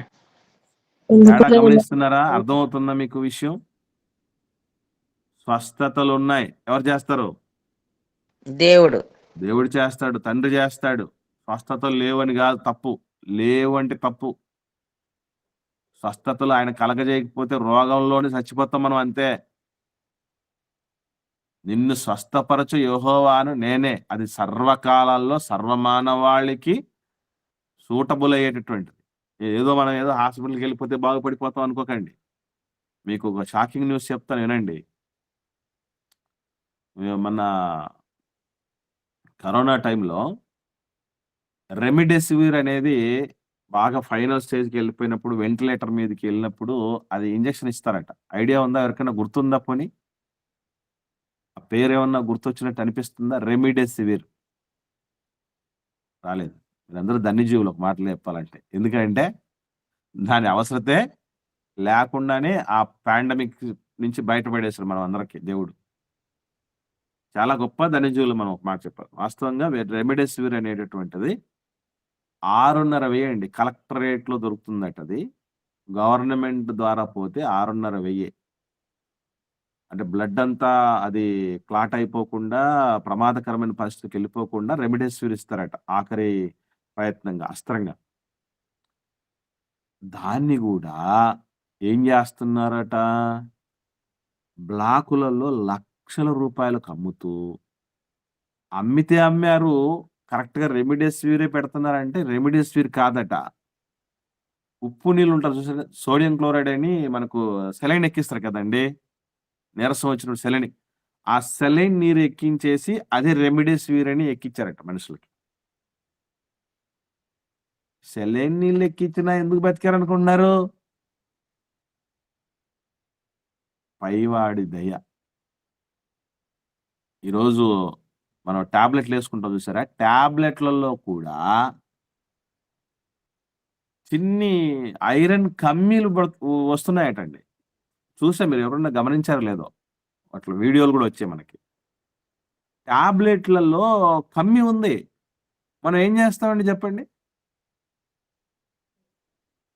గమనిస్తున్నారా? అర్థమవుతుందా మీకు విషయం? స్వస్థతలు ఉన్నాయి. ఎవరు చేస్తారు? దేవుడు. దేవుడు చేస్తాడు, తండ్రి చేస్తాడు. స్వస్థతలు లేవని కాదు, తప్పు. లేవు అంటే తప్పు. స్వస్థతలు ఆయన కలగజేయకపోతే రోగంలోనే చచ్చిపోతాం మనం, అంతే. నిన్ను స్వస్థపరచు యెహోవాను నేనే. అది సర్వకాలాల్లో సర్వమానవాళికి సూటబుల్ అయ్యేటటువంటిది. ఏదో మనం ఏదో హాస్పిటల్కి వెళ్ళిపోతే బాగుపడిపోతాం అనుకోకండి. మీకు ఒక షాకింగ్ న్యూస్ చెప్తాను, వినండి. మన కరోనా టైంలో రెమిడెసివిర్ అనేది బాగా ఫైనల్ స్టేజ్కి వెళ్ళిపోయినప్పుడు, వెంటిలేటర్ మీదకి వెళ్ళినప్పుడు అది ఇంజక్షన్ ఇస్తారట. ఐడియా ఉందా? ఎవరికైనా గుర్తుందా? పోనీ ఆ పేరేమన్నా గుర్తొచ్చినట్టు అనిపిస్తుందా? రెమిడెసివిర్ రాలేదు. మీరందరూ ధన్యజీవులు ఒక మాటలో చెప్పాలంటే. ఎందుకంటే దాని అవసరతే లేకుండానే ఆ పాండమిక్ నుంచి బయటపడేశారు మనం అందరికి దేవుడు. చాలా గొప్ప ధనజీవులు మనం ఒక మాట చెప్పాలి. వాస్తవంగా రెమిడెసివిర్ అనేటటువంటిది 6,500 అండి. కలెక్టరేట్ లో దొరుకుతుందట అది. గవర్నమెంట్ ద్వారా పోతే 6,500. అంటే బ్లడ్ అంతా అది క్లాట్ అయిపోకుండా ప్రమాదకరమైన పరిస్థితికి వెళ్ళిపోకుండా రెమిడెసివిర్ ఇస్తారట ఆఖరి ప్రయత్నంగా, అస్త్రంగా. దాన్ని కూడా ఏం చేస్తున్నారట, బ్లాకులలో లక్షల రూపాయలకు అమ్ముతూ, అమ్మితే అమ్మారు, కరెక్ట్ గా రెమిడెసివిరే పెడుతున్నారంటే రెమిడెసివిర్ కాదట. ఉప్పు నీళ్ళు ఉంటారు చూసారా, సోడియం క్లోరైడ్ అని మనకు సెలైన్ ఎక్కిస్తారు కదండి, నీరసం వచ్చినప్పుడు సెలైన్. ఆ సెలైన్ నీరు ఎక్కించేసి అదే రెమిడెసివిర్ అని ఎక్కించారట మనుషులకి. సెలైన్ నీళ్ళు ఎక్కించినా ఎందుకు బతికారనుకుంటున్నారు? పైవాడి దయ. ఈరోజు మనం టాబ్లెట్లు వేసుకుంటాం చూసారా, టాబ్లెట్లలో కూడా చిన్ని ఐరన్ కమ్మీలు వస్తున్నాయటండి. చూసా, మీరు ఎవరన్నా గమనించారో లేదో, అట్లా వీడియోలు కూడా వచ్చాయి మనకి. టాబ్లెట్లలో కమ్మి ఉంది. మనం ఏం చేస్తామండి చెప్పండి?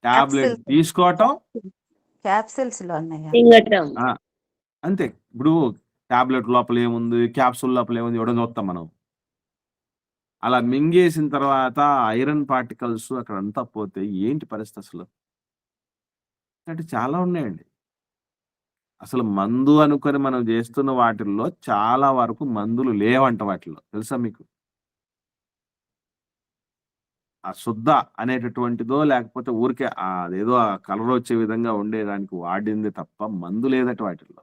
టాబ్లెట్ తీసుకోవటం, క్యాప్సిల్స్ లో ఉన్నాయి. మింగటం. అంతే. ఇప్పుడు టాబ్లెట్ లోపల ఏముంది, క్యాప్సూల్ లోపల ఏముంది ఎవడో చూస్తాం మనం. అలా మింగేసిన తర్వాత ఐరన్ పార్టికల్స్ అక్కడ అంతా పోతే ఏంటి పరిస్థితి అసలు? అంటే చాలా ఉన్నాయండి. అసలు మందు అనుకొని మనం చేస్తున్న వాటిల్లో చాలా వరకు మందులు లేవంట వాటిల్లో, తెలుసా మీకు? ఆ శుద్ధ అనేటటువంటిదో లేకపోతే ఊరికే అదేదో ఆ కలర్ వచ్చే విధంగా ఉండేదానికి వాడింది తప్ప మందు లేదట వాటిల్లో.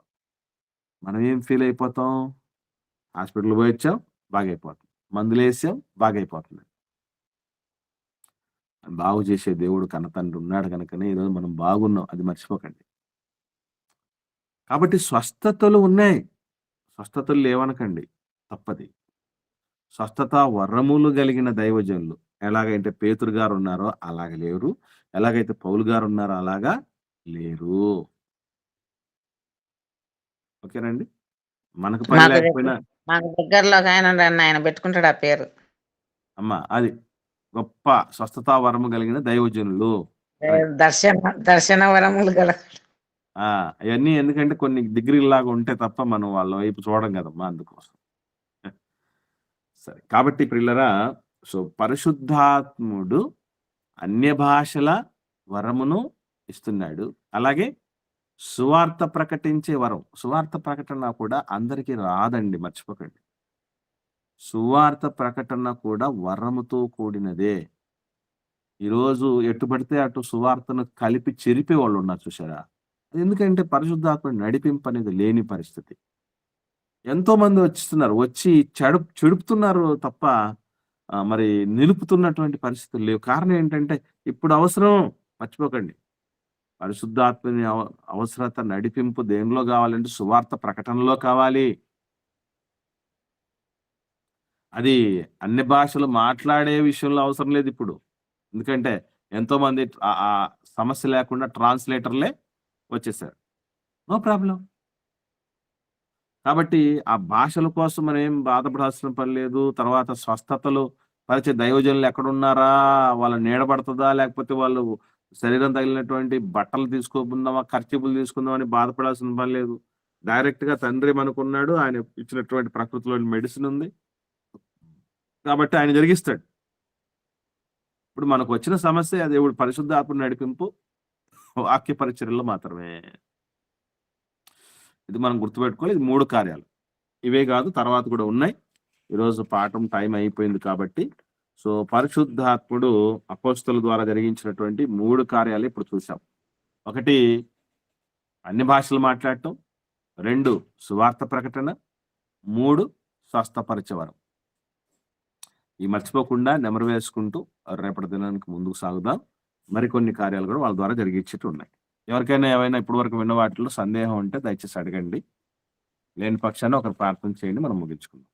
మనం ఏం ఫీల్ అయిపోతాం? హాస్పిటల్ పోయి వచ్చాం, బాగైపోతుంది. మందులు వేసాం, బాగైపోతుంది. బాగు చేసే దేవుడు కన్నతండ్రి ఉన్నాడు కనుకనే ఈరోజు మనం బాగున్నాం, అది మర్చిపోకండి. కాబట్టి స్వస్థతలు ఉన్నాయి, స్వస్థతలు లేవనకండి, తప్పది. స్వస్థత వరములు కలిగిన దైవజనులు ఎలాగైతే పేతురు గారు ఉన్నారో అలాగ లేరు, ఎలాగైతే పౌలు గారు ఉన్నారో అలాగా లేరు. ఓకేనండి. మనకు పని మాకు లేకపోయినా మాకు దగ్గరలో ఒక ఆయన ఉన్నాడు, ఆయన పెట్టుకుంటాడు ఆ పేరు. అమ్మా, అది గొప్ప స్వస్థత వరము కలిగిన దైవజనులు. దర్శన వరములు గల. అవన్నీ ఎందుకంటే కొన్ని డిగ్రీలు లాగా ఉంటే తప్ప మనం వాళ్ళ వైపు చూడం కదమ్మా, అందుకోసం. సరే, కాబట్టి ప్రియులరా, సో పరిశుద్ధాత్ముడు అన్య భాషల వరమును ఇస్తున్నాడు. అలాగే సువార్త ప్రకటించే వరం. సువార్త ప్రకటన కూడా అందరికీ రాదండి, మర్చిపోకండి. సువార్త ప్రకటన కూడా వరముతో కూడినదే. ఈరోజు ఎటు పడితే అటు సువార్తను కలిపి చెరిపే వాళ్ళు ఉన్నారు చూసారా. ఎందుకంటే పరిశుద్ధాత్మ నడిపింపు అనేది లేని పరిస్థితి. ఎంతో మంది వచ్చిస్తున్నారు, వచ్చి చెడుపుతున్నారు తప్ప మరి నిలుపుతున్నటువంటి పరిస్థితులు లేవు. కారణం ఏంటంటే ఇప్పుడు అవసరం, మర్చిపోకండి. పరిశుద్ధాత్మని అవసరత నడిపింపు దేనిలో కావాలంటే సువార్త ప్రకటనలో కావాలి. అది అన్ని భాషలు మాట్లాడే విషయంలో అవసరం లేదు ఇప్పుడు. ఎందుకంటే ఎంతో మంది ఆ సమస్య లేకుండా ట్రాన్స్లేటర్లే వచ్చేసారు, నో ప్రాబ్లం. కాబట్టి ఆ భాషల కోసం మనం ఏం బాధపడాల్సిన పని లేదు. తర్వాత స్వస్థతలు పరిచే దైవజనులు ఎక్కడున్నారా, వాళ్ళ నీడబడుతుందా, లేకపోతే వాళ్ళు శరీరం తగిలినటువంటి బట్టలు తీసుకోకుందామా, ఖర్చీపులు తీసుకుందామని బాధపడాల్సిన పని లేదు. డైరెక్ట్ గా తండ్రి మనకున్నాడు, ఆయన ఇచ్చినటువంటి ప్రకృతిలోని మెడిసిన్ ఉంది కాబట్టి ఆయన జరిగిస్తాడు. ఇప్పుడు మనకు వచ్చిన సమస్య దేవుడు పరిశుద్ధాత్మ నడిపింపు వాక్య పరిచర్యలో మాత్రమే. ఇది మనం గుర్తుపెట్టుకోవాలి. ఇది 3 కార్యాలు, ఇవే కాదు తర్వాత కూడా ఉన్నాయి. ఈరోజు పాఠం టైం అయిపోయింది కాబట్టి, సో పరిశుద్ధాత్ముడు అపోస్తలుల ద్వారా జరిగించినటువంటి 3 కార్యాలు ఇప్పుడు చూసాం. 1 అన్ని భాషలు మాట్లాడటం, 2 సువార్త ప్రకటన, 3 స్వస్థపరిచే వరం. ఈ మర్చిపోకుండా నెమరు వేసుకుంటూ రేపటి దినానికి ముందుకు సాగుదాం. మరికొన్ని కార్యాలు కూడా వాళ్ళ ద్వారా జరిగించేట్టు ఉన్నాయి. ఎవరికైనా ఏమైనా ఇప్పటి వరకు విన్న వాటిలో సందేహం ఉంటే దయచేసి అడగండి. లేని పక్షాన్ని ఒకరు ప్రార్థన చేయండి, మనం ముగించుకుందాం.